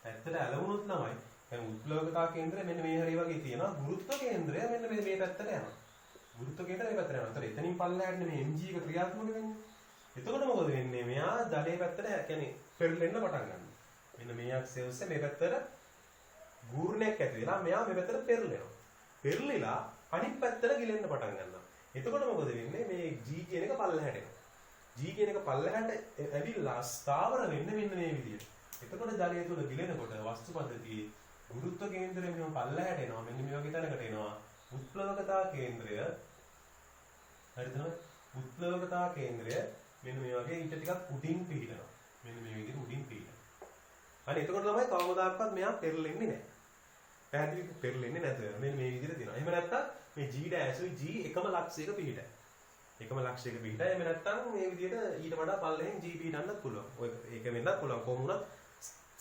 පැත්තට ඇලවුණොත් තමයි දැන් උත්ප්ලවකතා කේන්ද්‍රය මෙන්න මේ හරිය වගේ තියෙනවා. ගුරුත්ව කේන්ද්‍රය මෙන්න මේ පැත්තට යනවා. ගුරුත්ව කේන්ද්‍රය මේ පැත්තට යනවා. ඒතර එතනින් පල්ලෙහාට මේ mg එක ක්‍රියාත්මක වෙන්නේ. එතකොට මොකද වෙන්නේ? මෙයා ජලයේ පැත්තට කියන්නේ පෙරලෙන්න පටන් ගන්නවා. මෙන්න මේ අක්ෂය ඔස්සේ මේ පැත්තට ගූර්ණයක් ඇති වෙලා මෙයා මේ පැත්තට පෙරලෙනවා. පෙරලිලා අනිත් පැත්තට ගිලෙන්න පටන් ගන්නවා. එතකොට මොකද වෙන්නේ? මේ g කියන එක පල්ලෙහාට එනවා. g කියන එක පල්ලෙහාට ඇවිල්ලා ස්ථාවර වෙන්නේ මෙන්න මේ විදිහට. එතකොට ජලය තුල ගිලෙනකොට වස්තු පද්ධතියේ ගුරුත්ව කේන්ද්‍රය මෙහෙම පල්ලෙහාට එනවා. මෙන්න මේ වගේ තැනකට එනවා. උත්ප්ලවකතා කේන්ද්‍රය හරිද? උත්ප්ලවකතා කේන්ද්‍රය මෙන්න මේ වගේ ඊට ටිකක් උඩින් පිහිටනවා. මෙන්න මේ විදිහට උඩින් පිහිටනවා. හරි එතකොට තමයි කවමදාකවත් මෙයා පෙරලෙන්නේ නැහැ. පැහැදිලිව පෙරලෙන්නේ නැතුව මෙන්න මේ විදිහට තියෙනවා. එහෙම නැත්නම් මේ g ඩෑෂුයි g එකම ලක්ෂයක පිහිටයි. එකම ලක්ෂයක පිහිටයි. එහෙම නැත්නම් මේ විදිහට ඊට වඩා පල්ලෙහෙන් g පිහිටන්නත් පුළුවන්. ඔය ඒක වෙන්නත් පුළුවන්. කොහොම වුණත්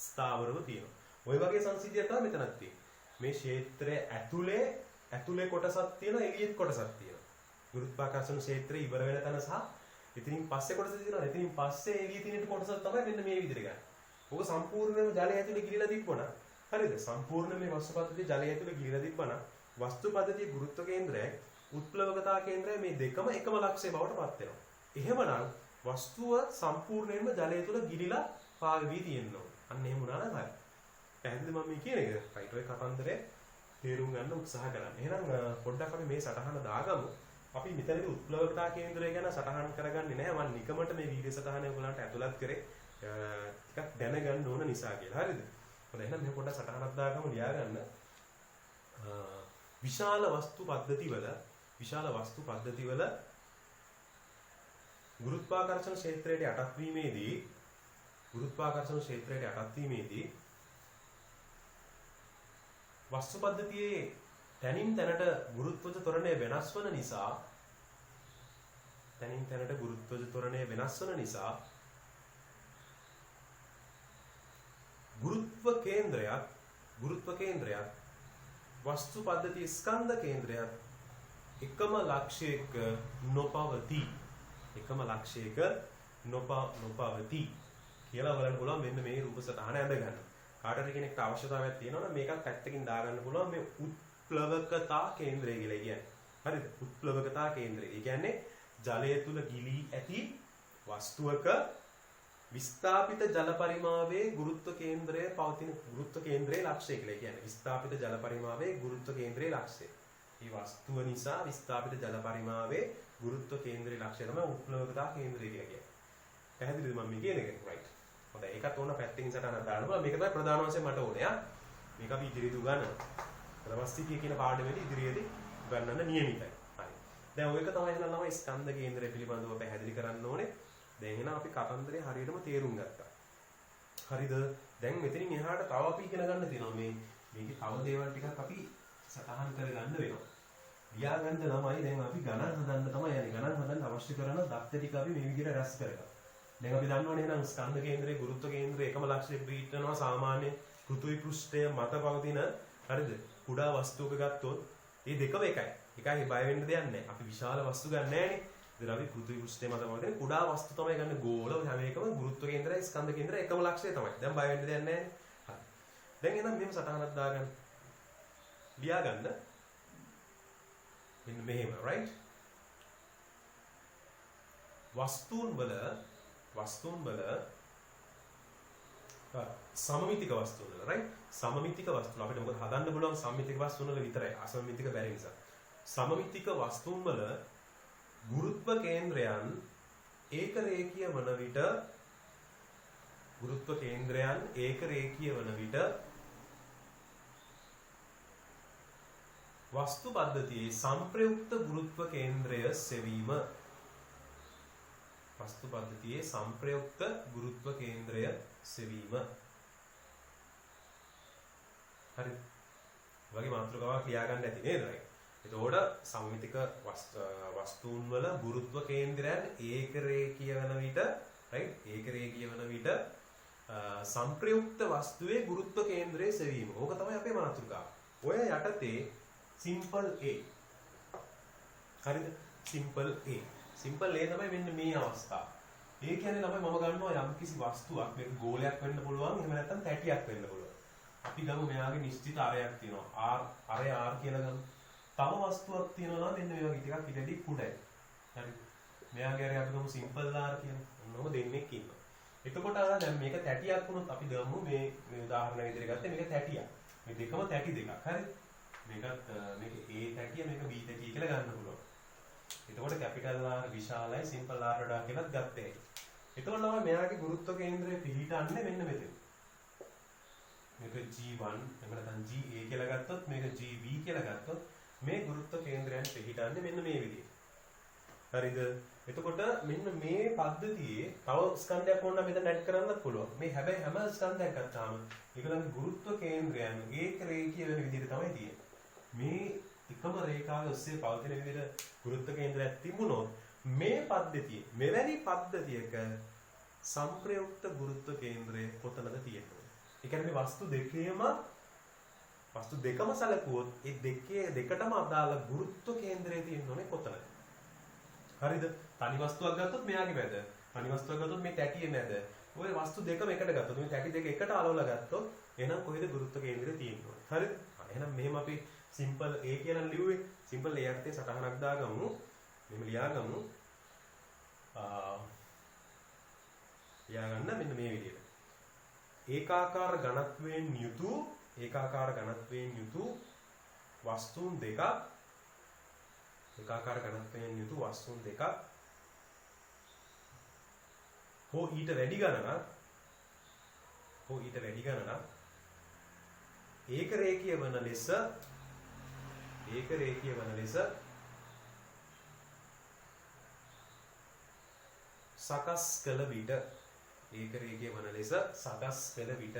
ස්ථාවරව තියෙනවා. ওই වගේ සංසිද්ධියක් තමයි මෙතනක් තියෙන්නේ. මේ ක්ෂේත්‍රයේ ඇතුලේ කොටසක් තියෙනවා, එළියේ කොටසක් තියෙනවා. ගුරුත්වාකර්ෂණ ක්ෂේත්‍රය ඉවර වෙන තැන සහ එතනින් පස්සේ කොටස තියෙනවා. එතනින් පස්සේ එළියේ තියෙන කොටසක් තමයි මෙන්න මේ විදිහට ගන්න. ඔක සම්පූර්ණයෙන්ම ජලය ඇතුලේ ගිලිලා තිබ්බොනා. හරිද? සම්පූර්ණ මේ වස්තු පද්ධතිය ජලය ඇතුලේ ගිලිලා තිබ්බනම් වස්තු පද්ධතියේ ගුරුත්ව කේන්ද්‍රයයි උත්ප්ලවකතා කේන්ද්‍රයයි මේ දෙකම එකම ලක්ෂය බවට පත් වෙනවා. එහෙමනම් වස්තුව සම්පූර්ණයෙන්ම ජලය තුල ගිලිලා පාවෙවි තියෙනවා. අන්න එහෙම වුණා නම් හරි. පැහැදිලිද මම මේ කියන එක? රයිට් ඔය කතන්දරේ තේරුම් ගන්න උත්සාහ කරන්න. එහෙනම් පොඩ්ඩක් අපි මේ සටහන දාගමු. අපි මෙතනදී උත්ප්ලවකතා කේන්ද්‍රය ගැන සටහන් කරගන්නේ නැහැ. මම නිකමට මේ වීඩියෝ සටහන ඔයගලන්ට ඇතුළත් කරේ ටිකක් දැනගන්න ඕන නිසා කියලා. හරිද? හොඳයි එහෙනම් මේ පොඩ්ඩක් සටහනක් දාගමු ලියාගන්න. විශාල වස්තු පද්ධතිවල ගුරුත්වාකර්ෂණ ක්ෂේත්‍රයට යටත් වීමේදී වස්තු පද්ධතියේ තනින් තැනට ගුරුත්වජ ත්වරණය වෙනස් වන නිසා ගුරුත්ව කේන්ද්‍රයක් වස්තු පද්ධතියේ ස්කන්ධ කේන්ද්‍රයක් එකම ලක්ෂයක නොපවතී කියලා බලන්න පුළුවන්. මෙන්න මේ රූප සටහන ඇඳ ගන්න. කාටද කෙනෙක්ට අවශ්‍යතාවයක් තියෙනවා නම් මේකත් පැත්තකින් දාගන්න පුළුවන්. මේ උත්ප්ලවකතා කේන්ද්‍රය කියලා කියන්නේ. හරිද? උත්ප්ලවකතා කේන්ද්‍රය. ඒ කියන්නේ ජලය තුල ගිලී ඇති වස්තුවක විස්ථාපිත ජල පරිමාවේ ගුරුත්ව කේන්ද්‍රයේ පවතින ගුරුත්ව කේන්ද්‍රයේ ලක්ෂය කියලා කියන්නේ. විස්ථාපිත ජල පරිමාවේ ගුරුත්ව කේන්ද්‍රයේ ලක්ෂය. මේ වස්තුව නිසා විස්ථාපිත ජල පරිමාවේ ගුරුත්ව කේන්ද්‍රයේ ලක්ෂය තමයි උත්ප්ලවකතා කේන්ද්‍රය කියලා කියන්නේ. පැහැදිලිද මම මේ කියන එක? රයිට්. හොඳයි ඒකත් ඕන පැත්තකින් සටහනක් දාන්න බලන්න. මේක තමයි ප්‍රධාන වශයෙන් මට ඕනේ. මේක අපි ඉදිරියට උගන්වනවා. ප්‍රවස්තිකය කියන පාඩමේදී ඉදිරියේදී උගන්වන්න නියමිතයි. හරි. දැන් ඔයක තමයි එහෙනම් ළමයි ස්කන්ධ කේන්ද්‍රය පිළිබඳව පැහැදිලි කරන්න ඕනේ. දැන් එහෙනම් අපි කතන්දරේ හරියටම තේරුම් ගත්තා. හරිද? දැන් මෙතනින් එහාට තව අපි ඉගෙන ගන්න තියෙනවා. මේකේ තව දේවල් ටිකක් අපි සටහන් කරගන්න වෙනවා. ලියා ගන්න ළමයි දැන් අපි ගණන් හදන්න තමයි යන්නේ. ගණන් හදන්න අවශ්‍ය කරන දත්ත ටික අපි මේ විදිහට රැස් කරගන්නවා. දැන් අපි දන්නවනේ එහෙනම් ස්කන්ධ කේන්ද්‍රයේ ගුරුත්ව කේන්ද්‍රය එකම ලක්ෂයක පිහිටනවා. සාමාන්‍ය පෘථිවි පෘෂ්ඨය මත පවතින හරිද? කුඩා වස්තුවක ගත්තොත් මේ දෙකම එකයි. එකයි බය වෙන්න දෙයක් නැහැ. අපි විශාල වස්තු ගන්න නැහැනේ. ඉතින් අපි පෘථිවි පෘෂ්ඨය මත පවතින කුඩා වස්තු තමයි ගන්න. ගෝල හැම එකම ගුරුත්ව කේන්ද්‍රය ස්කන්ධ කේන්ද්‍රය එකම ලක්ෂය තමයි. දැන් බය වෙන්න දෙයක් නැහැ. හරි. දැන් එහෙනම් මෙහෙම සටහනක් දාගන්න. ලියා ගන්න. මෙන්න මෙහෙම right. වස්තුන් වල සමමිතික වස්තුන් වල right. සමමිතික වස්තුන් අපිට මොකද හදන්න පුළුවන් සමමිතික වස්තුන් වල විතරයි. අසමමිතික බැරි නිසා. සමමිතික වස්තුන් වල ගුරුත්ව කේන්ද්‍රයන් ඒක රේඛීය වන විට වස්තු පද්ධතියේ සංප්‍රයුක්ත ගුරුත්ව කේන්ද්‍රය සෙවීම. හරි. වගේ මාතෘකාවක් ලියා ගන්න ඇති නේද? එතකොට සම්මිතික වස්තුන් වල ගුරුත්ව කේන්ද්‍රයන් ඒකරේඛීය වෙන විට රයිට් ඒකරේඛීය වෙන විට සංප්‍රයුක්ත වස්තුවේ ගුරුත්ව කේන්ද්‍රයේ සෙවීම. ඕක තමයි අපේ මාතෘකාව. ඔය යටතේ simple A. හරිද? simple A. simple A තමයි මෙන්න මේ අවස්ථාව. ඒ කියන්නේ ළමයි මම ගන්නවා යම්කිසි වස්තුවක් මේක ගෝලයක් වෙන්න පුළුවන් එහෙම නැත්නම් තැටියක් වෙන්න පුළුවන්. අපි ගමු මෙයාගේ නිශ්චිත අරයක් තියෙනවා. R කියලා ගමු. තව වස්තුවක් තියෙනවා නම් මෙන්න මේ වගේ ටිකක් ඉතින්දී කුඩයි. හරි. මෙයාගේ අරය අපි ගමු simple R කියලා. ඔන්නෝම දෙන්නෙක් ඉන්නවා. එතකොට දැන් මේක තැටියක් වුණොත් අපි ගමු මේ උදාහරණ විදිහට ගත්තේ මේක තැටියක්. මේ දෙකම තැටි දෙකක්. හරි. මේක A තැටිය මේක B තැටිය කියලා ගන්න පුළුවන්. එතකොට capital R විශාලයි simple R වඩා කියලාත් ගත්තේ. එතකොට නම් මෙයාගේ ගුරුත්ව කේන්ද්‍රය පිහිටන්නේ මෙන්න මෙතන. මේක G1 එහෙම නැත්නම් GA කියලා ගත්තොත් මේක GB කියලා ගත්තොත් මේ ගුරුත්ව කේන්ද්‍රයන් පිහිටන්නේ මෙන්න මේ විදිහට. හරිද? එතකොට මෙන්න මේ පද්ධතියේ තව ස්කන්ධයක් වුණා මෙතන ඇඩ් කරන්නත් පුළුවන්. මේ හැබැයි හැම ස්කන්ධයක් ගත්තාම ඒගොල්ලන්ගේ ගුරුත්ව කේන්ද්‍රයන් ඒක රේඛීය වෙන විදිහට තමයි තියෙන්නේ. මේ එකම රේඛාව ඔස්සේ පවතින විදිහට ගුරුත්ව කේන්ද්‍රයක් තිබුණොත් මේ පද්ධතියේ මෙවැනි පද්ධතියක සංප්‍රයුක්ත ගුරුත්ව කේන්ද්‍රය කොතනද තියෙන්නේ? ඒ කියන්නේ මේ වස්තු දෙකම සැලකුවොත් ඒ දෙකටම අදාළ ගුරුත්ව කේන්ද්‍රය තියෙන්නේ කොතනද? හරිද? තනි වස්තුවක් ගත්තොත් මෙයාගේ මැද. තනි වස්තුවක් ගත්තොත් මේ තැටියේ මැද. ඔය වස්තු දෙකම එකට ගත්තොත් මේ තැටි දෙක එකට අලවලා ගත්තොත් එහෙනම් කොහෙද ගුරුත්ව කේන්ද්‍රය තියෙන්නේ? හරිද? එහෙනම් මෙහෙම අපි simple A කියලා ලියුවේ. simple A යටතේ සටහනක් දාගමු. මෙහෙම ලියාගමු. ලියාගන්න මෙන්න මේ විදිහට. ඒකාකාර ඝනත්වයෙන් යුතු වස්තුන් දෙකක් ඒකාකාර ඝනත්වයෙන් යුතු වස්තුන් දෙකක් හෝ ඊට වැඩි ගණනක් ඒක රේඛීය වන ලෙස සකස් කළ විට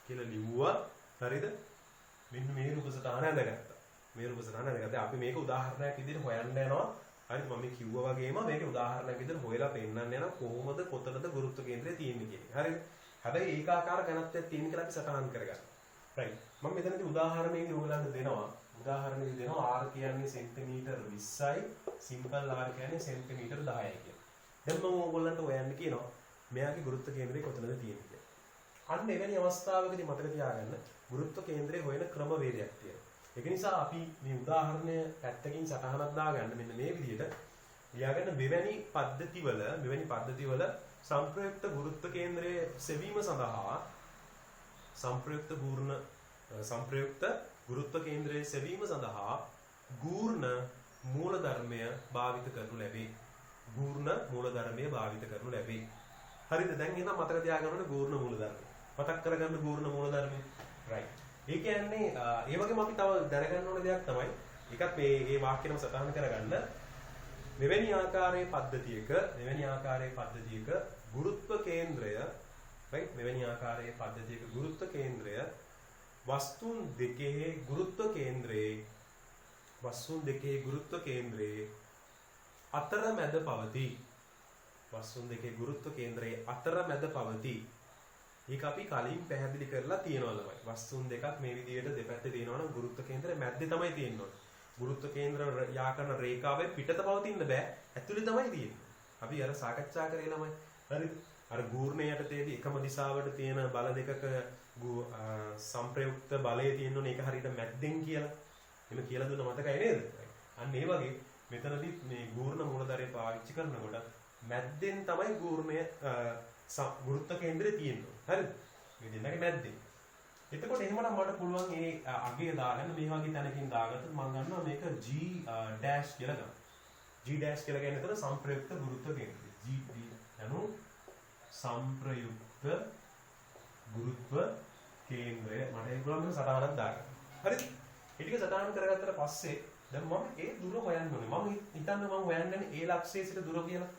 කියලා ලිව්වා. හරිද? මෙන්න මේ රූප සටහන ඇඳගත්තා. අපි මේක උදාහරණයක් විදිහට හොයන්න යනවා. හරිද? මම කිව්වා වගේම මේක උදාහරණයක් විදිහට හොයලා පෙන්නන්න යනවා කොහොමද කොතනද ගුරුත්ව කේන්ද්‍රය තියෙන්නේ කියන්නේ. හරිද? හැබැයි ඒකාකාර ඝනත්වයක් තියෙන කියලා අපි සටහන් කරගන්න. රයිට්. මම මෙතනදී උදාහරණයකින් ඔයගලන්ට දෙනවා. R කියන්නේ සෙන්ටිමීටර් 20යි, සිම්පල් R කියන්නේ සෙන්ටිමීටර් 10යි කියලා. දැන් මම ඔයගලන්ට හොයන්න කියනවා මෙයාගේ ගුරුත්ව කේන්ද්‍රය කොතනද තියෙන්නේ කියලා. අන්න එවැනි අවස්ථාවකදී මතක තියාගන්න ගුරුත්ව කේන්ද්‍රය හොයන ක්‍රමවේදයක් තියෙනවා. ඒක නිසා අපි මේ උදාහරණය පැත්තකින් සටහනක් දාගන්න මෙන්න මේ විදිහට ලියාගන්න මෙවැනි පද්ධතිවල සංප්‍රයුක්ත ගුරුත්ව කේන්ද්‍රයේ සෙවීම සඳහා සංප්‍රයුක්ත ගුරුත්ව කේන්ද්‍රයේ සෙවීම සඳහා ගූර්ණ මූලධර්මය භාවිත කරනු ලැබේ. හරිද? දැන් එහෙනම් මතක තියාගන්න ඕනේ ගූර්ණ මූලධර්මය. මතක් කරගන්න ගූර්ණ මූලධර්මය. රයිට්. ඒ කියන්නේ ඒ වගේම අපි තව දැනගන්න ඕන දෙයක් තමයි එකක් මේ වාක්‍යෙම සටහන් කරගන්න මෙවැනි ආකාරයේ පද්ධතියක ගුරුත්ව කේන්ද්‍රය රයිට් ගුරුත්ව කේන්ද්‍රය වස්තුන් දෙකේ ගුරුත්ව කේන්ද්‍රයේ අතරමැද පවතී. ඒක අපි කලින් පැහැදිලි කරලා තියෙනවා ළමයි. වස්තුන් දෙකක් මේ විදිහට දෙපැත්තේ තියෙනවා නම් ගුරුත්ව කේන්ද්‍රය මැද්දේ තමයි තියෙන්නේ. ගුරුත්ව කේන්ද්‍ර යා කරන රේඛාවේ පිටත පවතින්න බෑ. ඇතුලේ තමයි තියෙන්නේ. අපි අර සාකච්ඡා කරේ ළමයි. හරිද? අර ගූර්ණ යටතේදී එකම දිශාවට තියෙන බල දෙකක සංප්‍රයුක්ත බලය තියෙනෝනේ ඒක හරියට මැද්දෙන් කියලා. එහෙම කියලා දුන්න මතකයි නේද? අන්න ඒ වගේ මෙතනදී මේ ගූර්ණ මූලධර්මය පාවිච්චි කරනකොට මැද්දෙන් තමයි ගුරුත්ව කේන්ද්‍රය තියෙන්නේ. හරිද? මේ දෙන්නගේ මැද්දේ. එතකොට එහෙමනම් මට පුළුවන් මේ අගය දාගන්න මේ වගේ තැනකින් දාගත්තොත් මම ගන්නවා මේක G ඩෑෂ් කියලා ගන්න. G ඩෑෂ් කියලා කියන්නේ එතන සංප්‍රයුක්ත ගුරුත්ව කේන්ද්‍රය. G යනු සංප්‍රයුක්ත ගුරුත්ව කේන්ද්‍රය. මට ඒක පුළුවන් සටහනක් දාගන්න. හරිද? ඒ ටික සටහන් කරගත්තට පස්සේ දැන් මම ඒ දුර හොයන්න ඕනේ. මම හිතන්නේ මම හොයන්නේ A ලක්ෂයේ සිට දුර කියලා.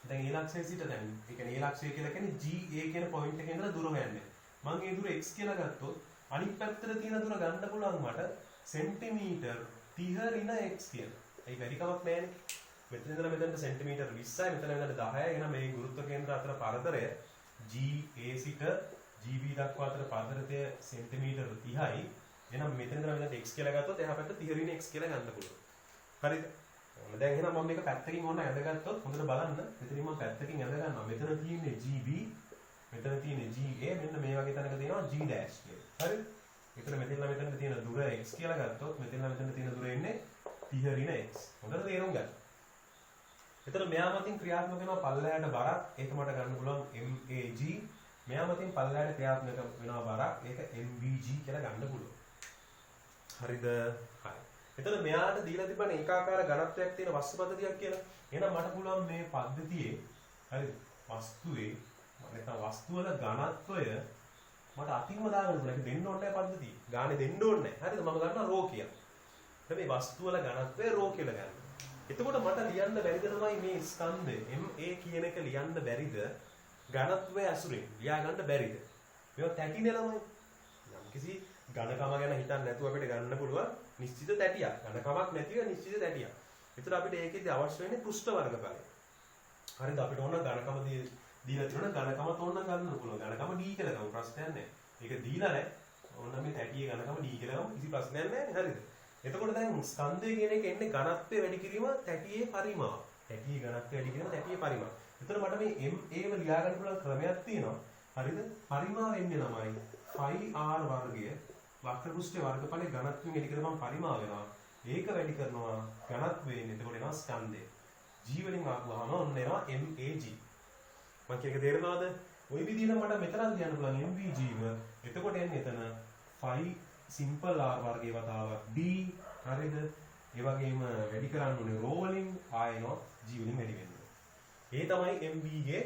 දැන් A ලක්ෂයේ සිට දැන් ඒ කියන්නේ A ලක්ෂය කියලා කියන්නේ GA කියන පොයින්ට් එකේ ඉඳලා දුර හොයන්නේ. මම ඒ දුර x කියලා ගත්තොත් අනිත් පැත්තට තියෙන දුර ගන්න පුළුවන් මට සෙන්ටිමීටර් 30 ඍණ x කියලා. ඒ වැඩි කමක් නැහැනේ. මෙතන ඉඳලා මෙතනට සෙන්ටිමීටර් 20යි මෙතන ඉඳලා 10යි. එහෙනම් මේ ගුරුත්ව කේන්ද්‍ර අතර පරතරය GA සිට GB දක්වා අතර පරතරය සෙන්ටිමීටර් 30යි. එහෙනම් මෙතන ඉඳලා මෙතනට x කියලා ගත්තොත් එහා පැත්ත 30 ඍණ x කියලා ගන්න පුළුවන්. හරිද? දැන් එහෙනම් මම මේක පැත්තකින් ඕන ඇඳගත්තොත් හොඳට බලන්න. මෙතනින් මම පැත්තකින් ඇඳ ගන්නවා. මෙතන තියෙන්නේ GB, මෙතන තියෙන්නේ GA, මෙන්න මේ වගේ තැනක තියෙනවා G dash කියලා. හරිද? මෙතන මෙතනට තියෙන දුර x කියලා ගත්තොත් මෙතන තියෙන දුර එන්නේ 30 ඍණ x. හොඳට තේරුම් ගන්න. එතන මෙයා මතින් ක්‍රියාත්මක වෙනවා පල්ලෙහාට බරක්. ඒක මට ගන්න පුළුවන් MAG. මෙයා මතින් පල්ලෙහාට ක්‍රියාත්මක වෙනවා බරක්. ඒක MBG කියලා ගන්න පුළුවන්. හරිද? හරි. එතන මෙයාට දීලා තිබ්බනේ ඒකාකාර ඝනත්වයක් තියෙන වස්තු පද්ධතියක් කියලා. එහෙනම් මට පුළුවන් මේ පද්ධතියේ හරිද? වස්තුවේ නැත්නම් වස්තු වල ඝනත්වය මට අතින්ම දාගන්න පුළුවන්. ඒක දෙන්න ඕනේ නැහැ පද්ධතිය. ගානේ දෙන්න ඕනේ නැහැ. හරිද? මම ගන්නවා රෝ කියලා. මේ වස්තු වල ඝනත්වය රෝ කියලා ගන්න. එතකොට මට ලියන්න බැරිද තමයි මේ ස්කන්ධය MA කියන එක ලියන්න බැරිද? ඝනත්වය ඇසුරින් ලියා ගන්න බැරිද? මේවා තැටිනේ ළමයි. යම්කිසි ඝනකම ගැන හිතන්න නැතුව අපිට ගන්න පුළුවන් නිශ්චිත තැටියක්. ඝනකමක් නැතිව නිශ්චිත තැටියක්. ඒතර අපිට ඒකෙදි අවශ්‍ය වෙන්නේ පෘෂ්ඨ වර්ගඵලය. හරිද? අපිට ඕන ඝනකම දීලා තියෙන ඝනකම තෝරන්න ගන්න පුළුවන්. ඝනකම D කියලා ගමු ප්‍රශ්නයක් නැහැ. ඒක දීලා නැහැ. ඕන මේ තැටියේ ඝනකම D කියලා ගමු කිසි ප්‍රශ්නයක් නැහැ. හරිද? එතකොට දැන් ස්කන්ධය කියන එක එන්නේ ඝනත්වය වැඩි කිරීම තැටියේ පරිමාව. තැටියේ ඝනත්වය වැඩි කිරීම තැටියේ පරිමාව. එතන මට මේ MA ව ලියා ගන්න පුළුවන් ක්‍රමයක් තියෙනවා. හරිද? පරිමාව එන්නේ ළමයි phi r වර්ගය වක්‍ර පෘෂ්ඨයේ වර්ගඵලයේ ඝනත්වයෙන් වැඩි කරපම් පරිමාව වෙනවා. ඒක වැඩි කරනවා ඝනත්වයෙන්. එතකොට එනවා ස්කන්ධය. G වලින් ආපුවාම ඔන්න එනවා MAG. මම කියන එක තේරෙනවද? ওই විදිහට මට මෙතනත් ලියන්න පුළුවන් MVG ව. එතකොට එන්නේ එතන phi simple r වර්ගයේ වතාවක් d. හරිද? ඒ වගේම වැඩි කරන්න ඕනේ ρ වලින් ආයෙනවා g වලින් වැඩි වෙනවා. ඒ තමයි MV ගේ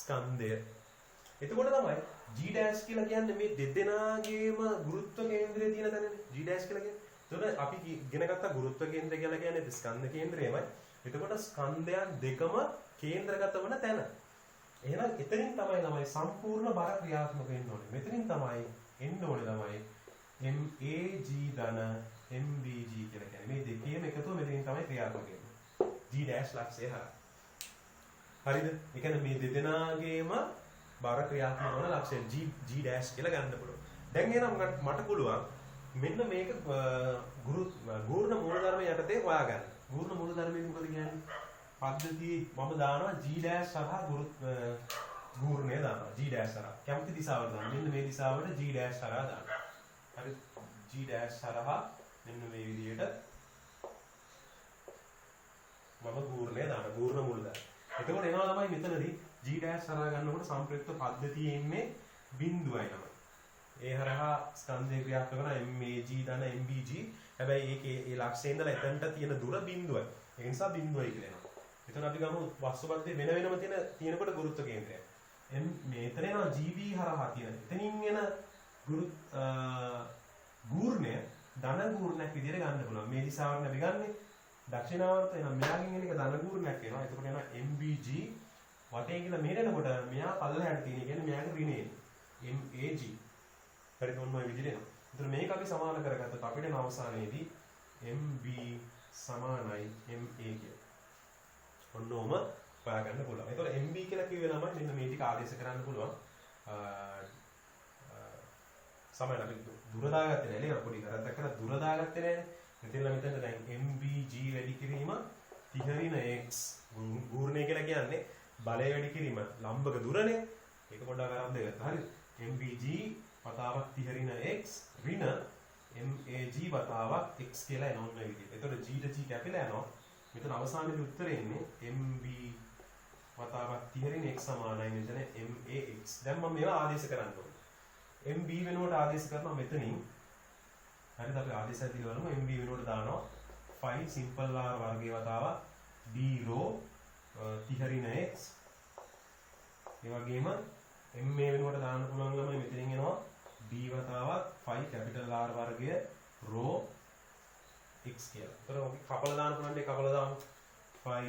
ස්කන්ධය. එතකොට තමයි g dash කියලා කියන්නේ මේ දෙදෙනාගේම ගුරුත්ව කේන්ද්‍රය තියෙන තැනනේ. g dash කියලා කියන්නේ. එතකොට අපි ඉගෙන ගත්ත ගුරුත්ව කේන්ද්‍රය කියලා කියන්නේ ස්කන්ධ කේන්ද්‍රයමයි. එතකොට ස්කන්ධයන් දෙකම කේන්ද්‍රගත වන තැන. එහෙනම් එතනින් තමයි ළමයි සම්පූර්ණ බර ක්‍රියාත්මක වෙන්න ඕනේ. මෙතනින් තමයි එන්න ඕනේ ළමයි MAG ධන MBG කියලා කියන්නේ. මේ දෙකේම එකතුව මෙතනින් තමයි ක්‍රියාත්මක වෙන්නේ. G dash ලක්ෂය හරහා. හරිද? ඒ කියන්නේ මේ දෙදෙනාගේම බර ක්‍රියාත්මක වන ලක්ෂය G dash කියලා ගන්න පුළුවන්. දැන් එහෙනම් මට පුළුවන් මෙන්න මේක ගූර්ණ මූලධර්ම යටතේ හොයාගන්න. ගූර්ණ මූලධර්මයේ මොකද කියන්නේ? පද්ධතියේ මම දානවා G dash සහ ගූර්ණය දානවා. G dash හරහා. කැමති දිශාවට දාන්න. මෙන්න මේ දිශාවට G dash හරහා දාන්න. හරි G dash හරහා මෙන්න මේ විදිහට මම ගූර්ණය දාන ගූර්ණ මුලද. එතකොට එනවා තමයි මෙතනදී G dash හරහා ගන්නකොට සම්ප්‍රයුක්ත පද්ධතියේ ඉන්නේ බිඳුවයි තමයි. ඒ හරහා ස්කන්ධය ක්‍රියාත්මක කරන MAG ධන MBG. හැබැයි ඒකේ ඒ ලක්ෂයේ ඉඳලා එතනට තියෙන දුර බිඳුවයි. ඒ නිසා බිඳුවයි කියලා එනවා. එතන අපි ගමු වස්තුපද්ධතිය වෙන වෙනම තියෙනකොට ගුරුත්ව කේන්ද්‍රය. මෙතන එනවා GB හරහා තියෙන. එතනින් එන ගූර්ණය ධන ගූර්ණයක් විදිහට ගන්න පුළුවන්. මේ දිශාවට අපි ගන්නෙ දක්ෂිනාවර්ත එනවා. මෙයාගෙන් එන එක ධන ගූර්ණයක් වෙනවා. එතකොට එනවා MBG වටේ කියලා මෙහෙට එනකොට මෙයා පල්ලෙහාට තියෙන. කියන්නේ මෙයාගේ ඍණේ MAG. හරිද? ඔන්න ඔය විදිහට එනවා. එතකොට මේක අපි සමාන කරගත්තොත් අපිට එන අවසානයේදී MB සමානයි MA කියලා. ඔන්න ඔම හොයාගන්න පුළුවන්. එතකොට MB කියලා කිව්වේ ළමයි මෙන්න මේ ටික ආදේශ කරන්න පුළුවන්. සමහර අපි දුර දාගත්තේ නැහැ නේද? පොඩි කරද්දක් කරලා දුර දාගත්තේ නැහැ. මෙතන දැන් MBG වැඩි කිරීම 30 ඍණ x ගූර්ණය කියලා කියන්නේ බලය වැඩි කිරීම ලම්බක දුරනේ. ඒක පොඩ්ඩක් අරන් දෙගත්තා. හරිද? MBG වතාවක් 30 ඍණ x ඍණ MAG වතාවක් x කියලා එනවා මේ විදිහට. එතකොට g ට g කැපිලා යනවා. මෙතන අවසානයේ උත්තරේ එන්නේ MB වතාවක් 30 ඍණ x සමානයි මෙතන MAX. දැන් මම මේවා ආදේශ කරන්න ඕනේ. MB වෙනුවට ආදේශ කරනවා මෙතනින්. හරිද? අපි ආදේශය දිලා බලමු. MB වෙනුවට දානවා phi simple r වර්ගයේ වතාවක් d rho 30 ඍණ x. ඒ වගේම MA වෙනුවට දාන්න පුළුවන් ළමයි මෙතනින් එනවා d වතාවක් phi capital R වර්ගය rho x කියලා. ඒතර ඔක කපලා දාන්න පුළුවන් දෙක කපලා දාමු. phi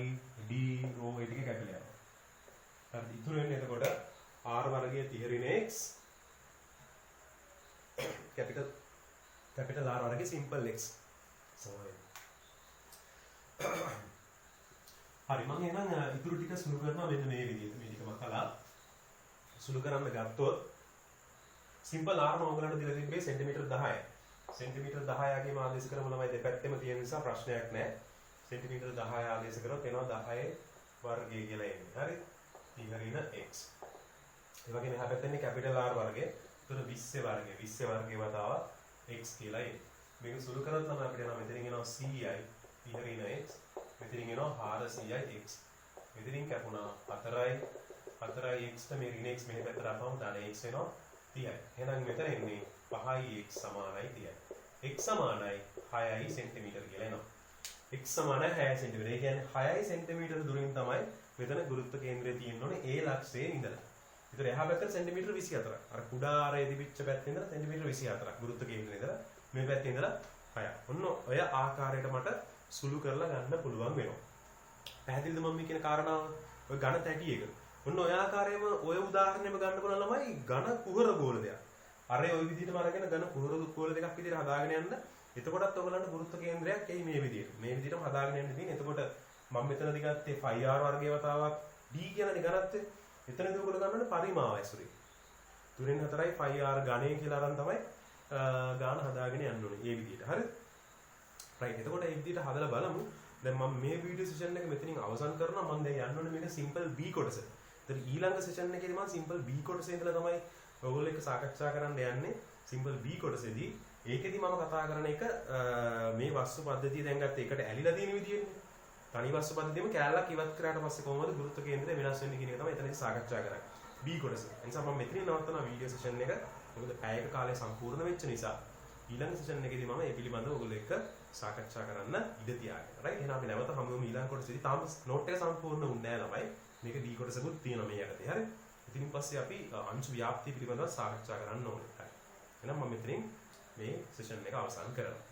d rho ඒ ටික කැපිලා යනවා. හරි ඉතුරු වෙන්නේ එතකොට r වර්ගය 30 ඍණ x capital capital R වර්ගයේ simple x සමානයි. හරි මම එහෙනම් ඉතුරු ටික සුළු කරනවා මෙන්න මේ විදිහට. මේ ටික මම කළා. සුළු කරන්න ගත්තොත් simple R මම ඔයගලන්ට දීලා තිබ්බේ සෙන්ටිමීටර් 10යි. සෙන්ටිමීටර් 10 යගේ ආදේශ කරමු ළමයි දෙපැත්තෙම තියෙන නිසා ප්‍රශ්නයක් නැහැ. සෙන්ටිමීටර් 10 ආදේශ කරොත් එනවා 10 වර්ගය කියලා එන්නේ. හරි? ඊළඟින x. ඒ වගේම එහා පැත්තේ කැපිටල් R වර්ගය. ඒතර 20 වර්ගය. 20 වර්ගය වතාව x කියලා එන්නේ. මේක සුළු කරොත් තමයි අපිට එනවා මෙතනින් එනවා 100යි. ඊළඟින x. මෙතනින් එනවා 400යි x. මෙතනින් කැපුණා 4යි 4යි x ට මේ ඍණ x මෙහෙ පැත්තට අපවම ධන x වෙනවා 30යි. එහෙනම් මෙතන එන්නේ 5යි x සමානයි 30යි. x සමානයි 6යි සෙන්ටිමීටර කියලා එනවා. x සමානයි 6 සෙන්ටිමීටර. ඒ කියන්නේ 6 සෙන්ටිමීටර දුරින් තමයි මෙතන ගුරුත්ව කේන්ද්‍රය තියෙන්න ඕනේ ඒ ලක්ෂයේ ඉඳලා. ඒතර එහා පැත්තට සෙන්ටිමීටර 24ක්. අර කුඩා ආරයේ තිබිච්ච පැත්තේ ඉඳලා සෙන්ටිමීටර 24ක් ගුරුත්ව කේන්ද්‍රේ ඉඳලා මේ පැත්තේ ඉඳලා 6ක්. ඔන්න ඔය ආකාරයට මට සුළු කරලා ගන්න පුළුවන් වෙනවා. පැහැදිලිද මම මේ කියන කාරණාව? ඔය ඝන තැටියක. ඔන්න ඔය ආකාරයෙන්ම ඔය උදාහරණයම ගන්න පුළුවන් ළමයි ඝන කුහර ගෝල දෙයක්. අර ඔය විදිහටම අරගෙන ඝන කුහර ගෝල දෙකක් විදිහට හදාගෙන යන්න. එතකොටත් ඔයගලන්ට ගුරුත්ව කේන්ද්‍රයක් එයි මේ විදිහට. මේ විදිහටම හදාගෙන යන්න තියෙන්නේ. එතකොට මම මෙතනදී ගත්තේ 5r වර්ගයේ වතාවක් d කියන ඝනත්වය. එතනදී ඔයගොල්ලෝ ගන්නවනේ පරිමාව ඇසුරින්. 3න් 4යි 5r ඝණය කියලා අරන් තමයි ගාන හදාගෙන යන්න ඕනේ. මේ විදිහට. හරිද? right. එතකොට මේ විදිහට හදලා බලමු. දැන් මම මේ වීඩියෝ සෙෂන් එක මෙතනින් අවසන් කරනවා. මම දැන් යන්න ඕනේ මේක simple b කොටස. ඉතින් ඊළඟ සෙෂන් එකේදී මම simple b කොටසේ ඉඳලා තමයි ඔයගොල්ලෝ එක්ක සාකච්ඡා කරන්න යන්නේ. simple b කොටසේදී ඒකෙදි මම කතා කරන එක මේ වස්තු පද්ධතිය දැන් ගත්ත එකට ඇලිලා තියෙන විදියනේ. තනි වස්තු පද්ධතියෙම කැලලක් ඉවත් කරාට පස්සේ කොහොමද ගුරුත්ව කේන්ද්‍රය වෙනස් වෙන්නේ කියන එක තමයි එතනදී සාකච්ඡා කරන්නේ. b කොටස. ඒ නිසා මම මෙතනින් නවත්තනවා වීඩියෝ සෙෂන් එක. මොකද පැයක කාලය සම්පූර්ණ වෙච්ච නිසා. ඊළඟ සෙෂන් එකේදී මම මේ පිළිබඳව ඔයගොල්ලෝ එක්ක සාකච්ඡා කරන්න ඉඩ තියාගෙන. right? එහෙනම් අපි නැවත හමුවෙමු ඊළඟ කොටසේදී. තාම නෝට් එක සම්පූර්ණ වුණේ නැහැ ළමයි. මේක b කොටසකුත් තියෙනවා මේ යටතේ. හරි? ඉතින් පස්සේ අපි අංශු ව්‍යාප්තිය පිළිබඳව සාකච්ඡා කරන්න ඕනේ. හරි. එහෙනම් මම මෙතනින් මේ සෙෂන් එක අවසන් කරනවා.